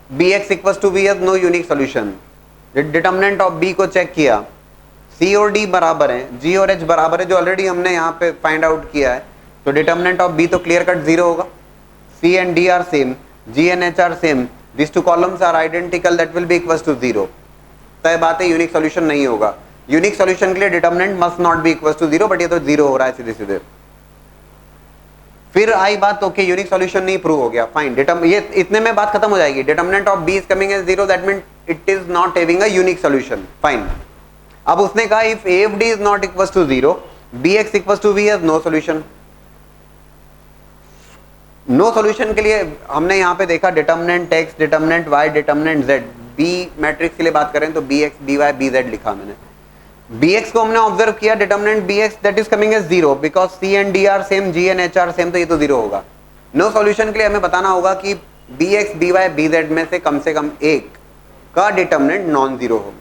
bx equals to v has no unique solution। Determinant of B को check किया, C और D बराबर है, G और H बराबर है, जो already हमने यहाँ पे फाइंड आउट किया है। तो डिटर्मिनेंट ऑफ B तो क्लियर कट 0 होगा, C and D are same, G and H are same, these two columns are identical, that will be equals to 0. तय बात है, यूनिक सॉल्यूशन नहीं होगा. यूनिक सॉल्यूशन के लिए determinant must not be equals to 0, but ये तो 0 हो रहा है सीधे सीधे. फिर आई बात, ओके यूनिक सॉल्यूशन नहीं प्रूव हो गया, फाइन. ये इतने में बात खत्म हो जाएगी. Determinant of B is coming as 0, that mean it is not having a unique solution, fine. अब उसने कहा if A of D is not equals to 0, B X equals to B has no solution. No solution के लिए हमने यहाँ पे देखा determinant x, determinant Y, determinant Z. B matrix के लिए बात करें तो B X, B Y, B Z लिखा मैंने. बी एक्स को हमने ऑब्जर्व किया, determinant B X that is coming as 0 because C and D are same, G and H are same, तो ये तो 0 होगा. नो सॉल्यूशन के लिए हमें बताना होगा कि B X, B Y, B Z में से कम एक का डिटर्मिनेंट नॉन जीरो हो.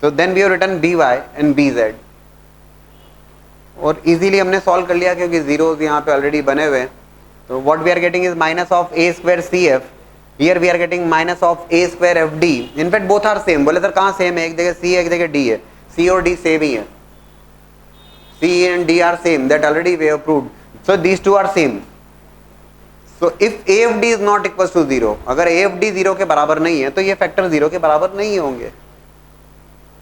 तो then we have written B Y and B Z, और इजीली हमने सॉल्व कर लिया क्योंकि जीरोस यहाँ पे ऑलरेडी बने हुए. तो what we are getting is minus of A square C F. Here we are getting minus of A square F D. In fact both are same. बोले सर कहाँ सेम है? एक जगह सी है, एक जगह डी है. सी और डी सेम ही है. C and D are same, that already we have proved. So these two are same. So if A F D is not equal to 0, अगर ए एफ डी 0 के बराबर नहीं है तो ये फैक्टर 0 के बराबर नहीं होंगे.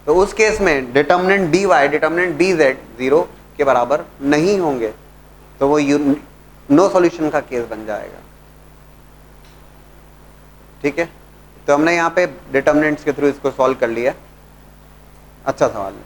तो उस केस में determinant B Y, determinant B Z 0 के बराबर नहीं होंगे, तो वो नो सॉल्यूशन का केस बन जाएगा. ठीक है, तो हमने यहाँ पे डिटर्मिनेंट्स के थ्रू इसको सॉल्व कर लिया. अच्छा सवाल है.